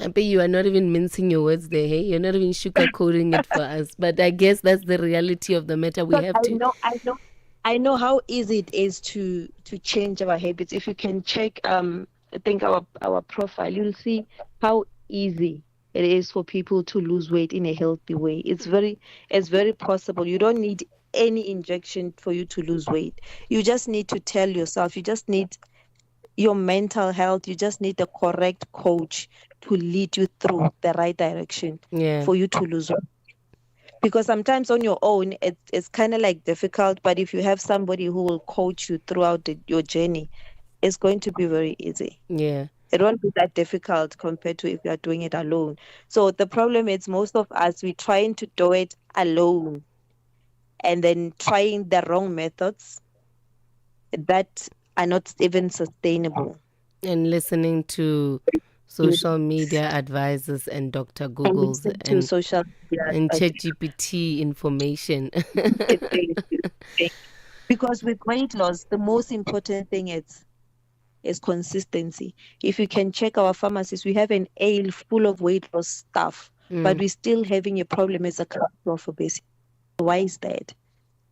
I bet you are not even mincing your words there, hey? You're not even sugarcoating it for us. But I guess that's the reality of the matter. We have to. I know how easy it is to change our habits. If you can check, I think our profile, you'll see how easy it is for people to lose weight in a healthy way. It's very possible. You don't need any injection for you to lose weight. You just need to tell yourself. You just need your mental health. You just need the correct coach to lead you through the right direction for you to lose weight. Because sometimes on your own, it's kind of like difficult. But if you have somebody who will coach you throughout your journey, it's going to be very easy. Yeah. It won't be that difficult compared to if you are doing it alone. So the problem is most of us, we're trying to do it alone and then trying the wrong methods that are not even sustainable. And listening to social media advisors and Dr. Googles and social media and ChatGPT information. Because with weight loss, the most important thing is consistency. If you can check our pharmacies, we have an aisle full of weight loss stuff, but we're still having a problem as a country of obesity. Why is that?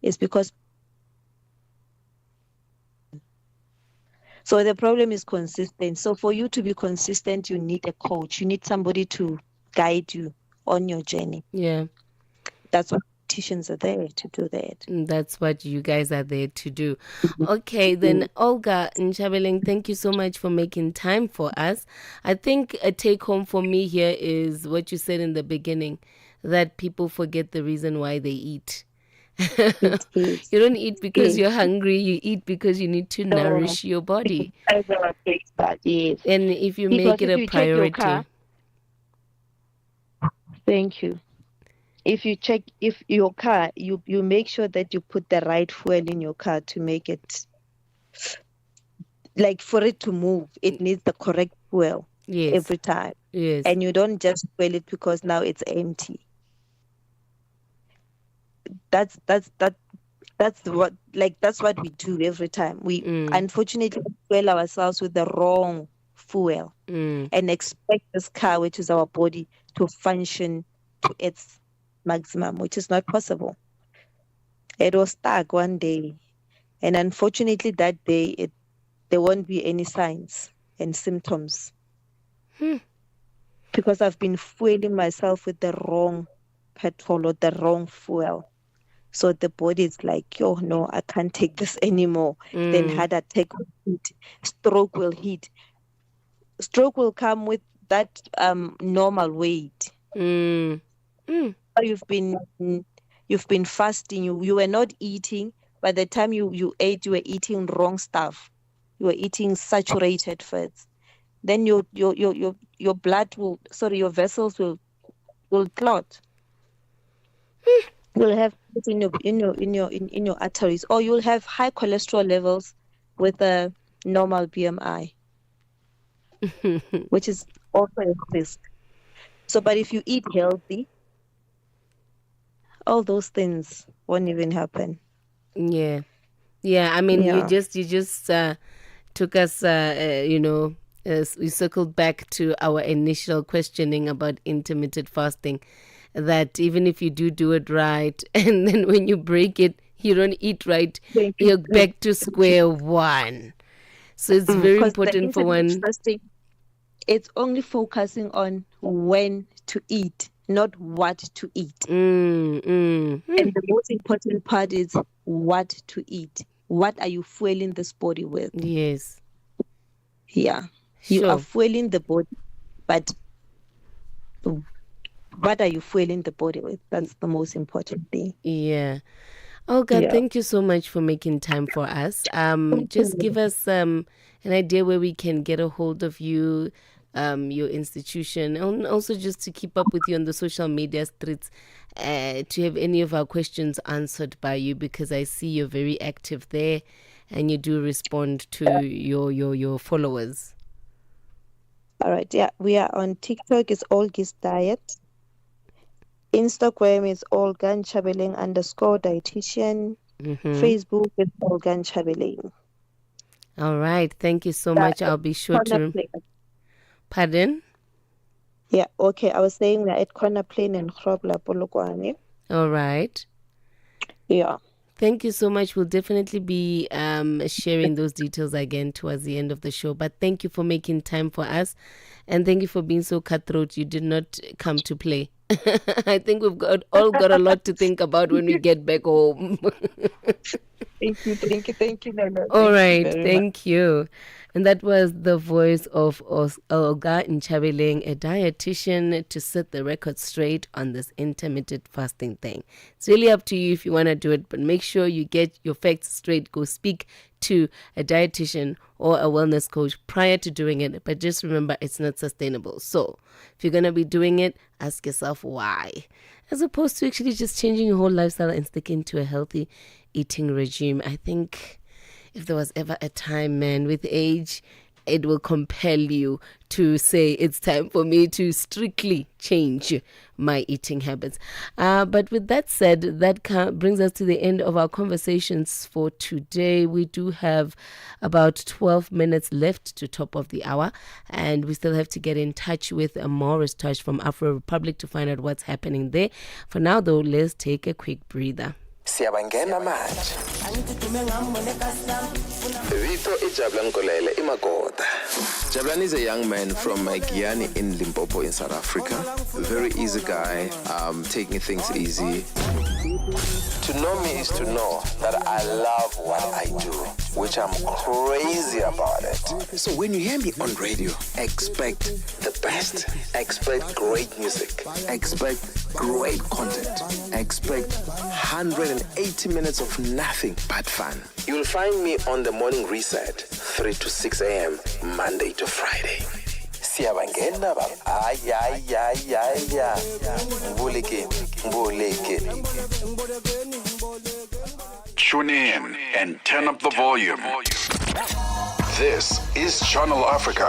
It's because so the problem is consistent. So for you to be consistent, you need a coach. You need somebody to guide you on your journey. Yeah. That's what dietitians are there to do that. That's what you guys are there to do. Okay, then Olga Nchabeleng, thank you so much for making time for us. I think a take home for me here is what you said in the beginning, that people forget the reason why they eat. You don't eat because you're hungry, you eat because you need to nourish your body. Yes. And if you Because make it if a you check your priority. car, thank you. If you check if your car, you make sure that you put the right fuel in your car to make it, like for it to move, it needs the correct fuel every time. Yes. And you don't just fuel it because now it's empty. That's what we do every time. We unfortunately fuel ourselves with the wrong fuel and expect this car, which is our body, to function to its maximum, which is not possible. It was stuck one day. And unfortunately, that day, there won't be any signs and symptoms because I've been fueling myself with the wrong petrol or the wrong fuel. So the body is like, yo, no, I can't take this anymore. Then heart attack will hit, stroke will hit. Stroke will come with that normal weight. You've been fasting. You were not eating. By the time you ate, you were eating wrong stuff. You were eating saturated fats. Then your blood your vessels will clot. You'll have it in your arteries, or you'll have high cholesterol levels with a normal BMI, which is also a risk. So, but if you eat healthy, all those things won't even happen. Yeah. I mean, you just took us, we circled back to our initial questioning about intermittent fasting. That even if you do it right, and then when you break it, you don't eat right, you're back to square one. So it's very important for one. Fasting, it's only focusing on when to eat, not what to eat. And the most important part is what to eat. What are you fueling this body with? Yes. Yeah. You are fueling the body, but what are you fueling the body with? That's the most important thing. Yeah. Olga, thank you so much for making time for us. Just give us an idea where we can get a hold of you, your institution, and also just to keep up with you on the social media streets, to have any of our questions answered by you, because I see you're very active there and you do respond to your followers. All right. Yeah, we are on TikTok. It's Olga's Diet. Instagram is Olga Nchabeling _dietitian. Facebook is Olga Nchabeling. All right. Thank you so much. I'll be sure to. Pardon? Yeah. Okay. I was saying that at Corner Plain and Grobler Polokwane. All right. Yeah. Thank you so much. We'll definitely be sharing those details again towards the end of the show. But thank you for making time for us. And thank you for being so cutthroat. You did not come to play. I think we've all got a lot to think about when we get back home. Thank you, Nana. All right, thank you. And that was the voice of Olga Nchabeling, a dietitian, to set the record straight on this intermittent fasting thing. It's really up to you if you want to do it, but make sure you get your facts straight. Go speak to a dietitian or a wellness coach prior to doing it, but just remember it's not sustainable. So if you're going to be doing it, ask yourself why, as opposed to actually just changing your whole lifestyle and sticking to a healthy eating regime. I think if there was ever a time, man, with age, it will compel you to say it's time for me to strictly change my eating habits. But with that said, that brings us to the end of our conversations for today. We do have about 12 minutes left to top of the hour, and we still have to get in touch with Morris Touch from Afro Republic to find out what's happening there. For now, though, let's take a quick breather. Siyabangena manje. Vito iJabulani Nkolele iMagoda. Jabulani is a young man from Giyani in Limpopo in South Africa. A very easy guy, taking things easy. To know me is to know that I love what I do, which I'm crazy about it. So when you hear me on radio, expect the best. Expect great music. Expect great content. Expect 180 minutes of nothing but fun. You'll find me on the morning reset, 3 to 6 a.m., Monday to Friday. Siyabangena baba. Ay. Mbuleke. Tune in and turn up the volume. This is Channel Africa.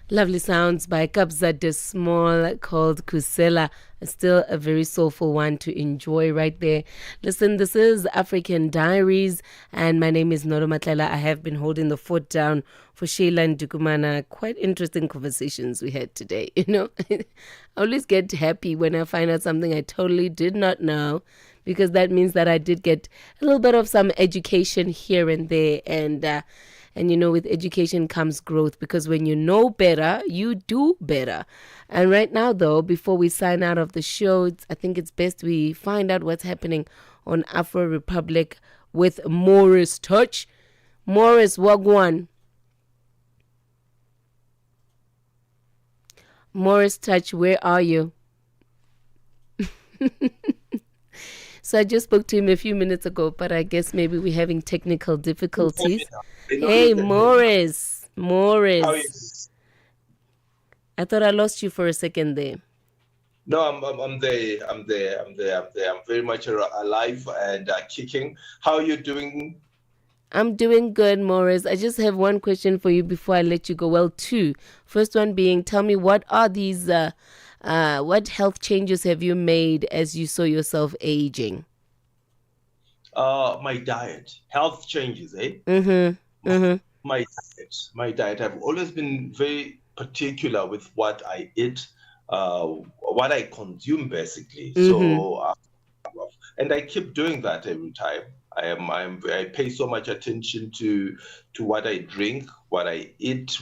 Lovely sounds by Kabza De Small called Kusela. Still a very soulful one to enjoy right there. Listen, this is African Diaries, and my name is Noro Matlela. I have been holding the fort down for Sheila and Dukumana. Quite interesting conversations we had today. You know, I always get happy when I find out something I totally did not know, because that means that I did get a little bit of some education here and there. And, you know, with education comes growth, because when you know better, you do better. And right now, though, before we sign out of the show, I think it's best we find out what's happening on Afro Republic with Morris Touch. Morris, Wagwan. Morris Touch, where are you? So I just spoke to him a few minutes ago, but I guess maybe we're having technical difficulties. Hey, Morris. Morris. I thought I lost you for a second there. No, I'm there. I'm very much alive and kicking. How are you doing? I'm doing good, Morris. I just have one question for you before I let you go. Well, two. First one being, tell me, what are these, what health changes have you made as you saw yourself aging? My diet. Health changes, eh? My diet. I've always been very particular with what I eat, what I consume, basically. So, and I keep doing that every time. I pay so much attention to what I drink, what I eat,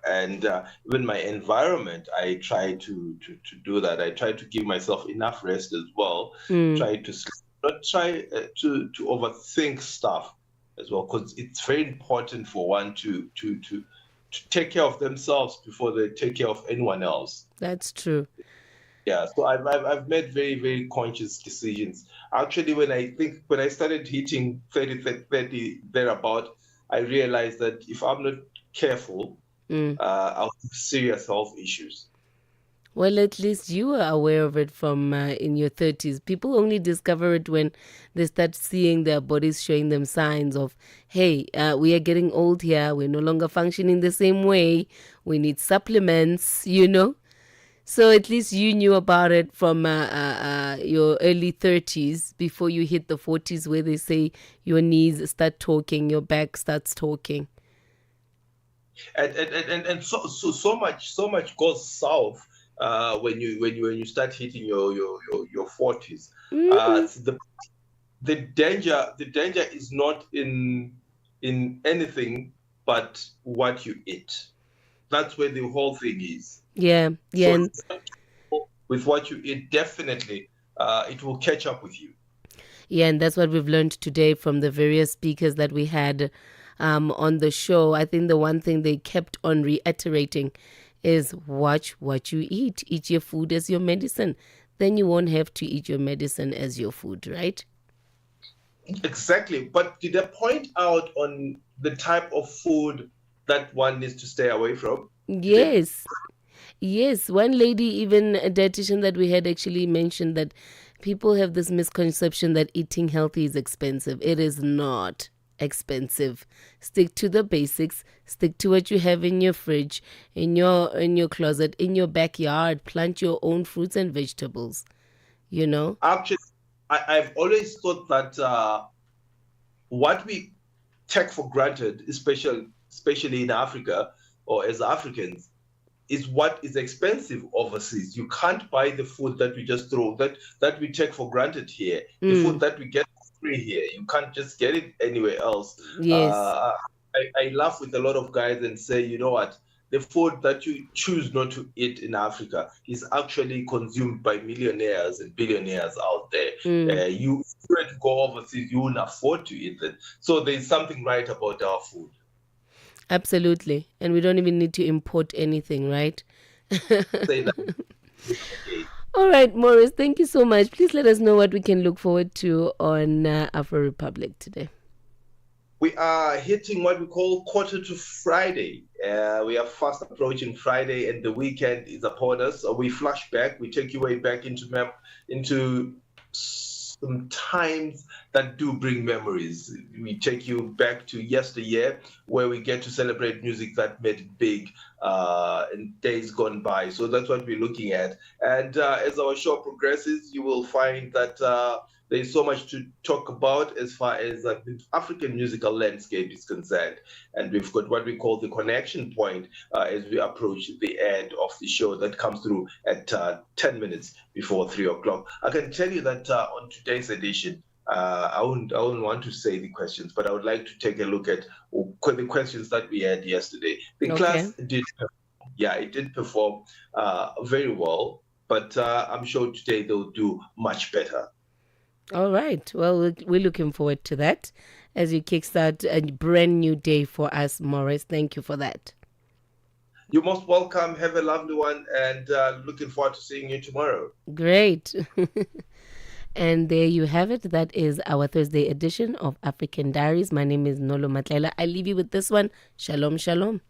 and even my environment. I try to do that. I try to give myself enough rest as well. Try to sleep, not try to overthink stuff as well, because it's very important for one to take care of themselves before they take care of anyone else. That's true. Yeah, so I've made very, very conscious decisions. Actually, when I started hitting 30 thereabout, I realized that if I'm not careful, I'll have serious health issues. Well, at least you are aware of it from in your 30s. People only discover it when they start seeing their bodies showing them signs of, hey, we are getting old here. We're no longer functioning the same way. We need supplements, you know. So at least you knew about it from your early 30s before you hit the 40s, where they say your knees start talking, your back starts talking. And so much goes south when you start hitting your 40s. The danger is not in anything but what you eat. That's where the whole thing is. Yeah. So with what you eat, definitely it will catch up with you. Yeah, and that's what we've learned today from the various speakers that we had on the show. I think the one thing they kept on reiterating is watch what you eat. Eat your food as your medicine. Then you won't have to eat your medicine as your food, right? Exactly. But did they point out on the type of food that one needs to stay away from? Yes. Yes, one lady, even a dietitian that we had actually mentioned that people have this misconception that eating healthy is expensive. It is not expensive. Stick to the basics. Stick to what you have in your fridge, in your closet, in your backyard. Plant your own fruits and vegetables. You know. Actually, I've always thought that what we take for granted, especially in Africa or as Africans, is what is expensive overseas. You can't buy the food that we just throw, that we take for granted here. The food that we get for free here, you can't just get it anywhere else. Yes. I laugh with a lot of guys and say, you know what? The food that you choose not to eat in Africa is actually consumed by millionaires and billionaires out there. You were to go overseas, you wouldn't afford to eat it. So there's something right about our food. Absolutely. And we don't even need to import anything, right? Say that. All right, Morris, thank you so much. Please let us know what we can look forward to on Afro Republic today. We are hitting what we call quarter to Friday. We are fast approaching Friday and the weekend is upon us. So we flash back, we take you way back into some times that do bring memories. We take you back to yesteryear where we get to celebrate music that made it big in days gone by. So that's what we're looking at. And as our show progresses, you will find that there's so much to talk about as far as the African musical landscape is concerned. And we've got what we call the connection point as we approach the end of the show that comes through at 10 minutes before 3 o'clock. I can tell you that on today's edition, I wouldn't want to say the questions, but I would like to take a look at the questions that we had yesterday. The class did perform very well, but I'm sure today they'll do much better. All right. Well, we're looking forward to that as you kickstart a brand new day for us, Morris. Thank you for that. You're most welcome. Have a lovely one, and looking forward to seeing you tomorrow. Great. And there you have it. That is our Thursday edition of African Diaries. My name is Nolo Matlela. I leave you with this one. Shalom, shalom.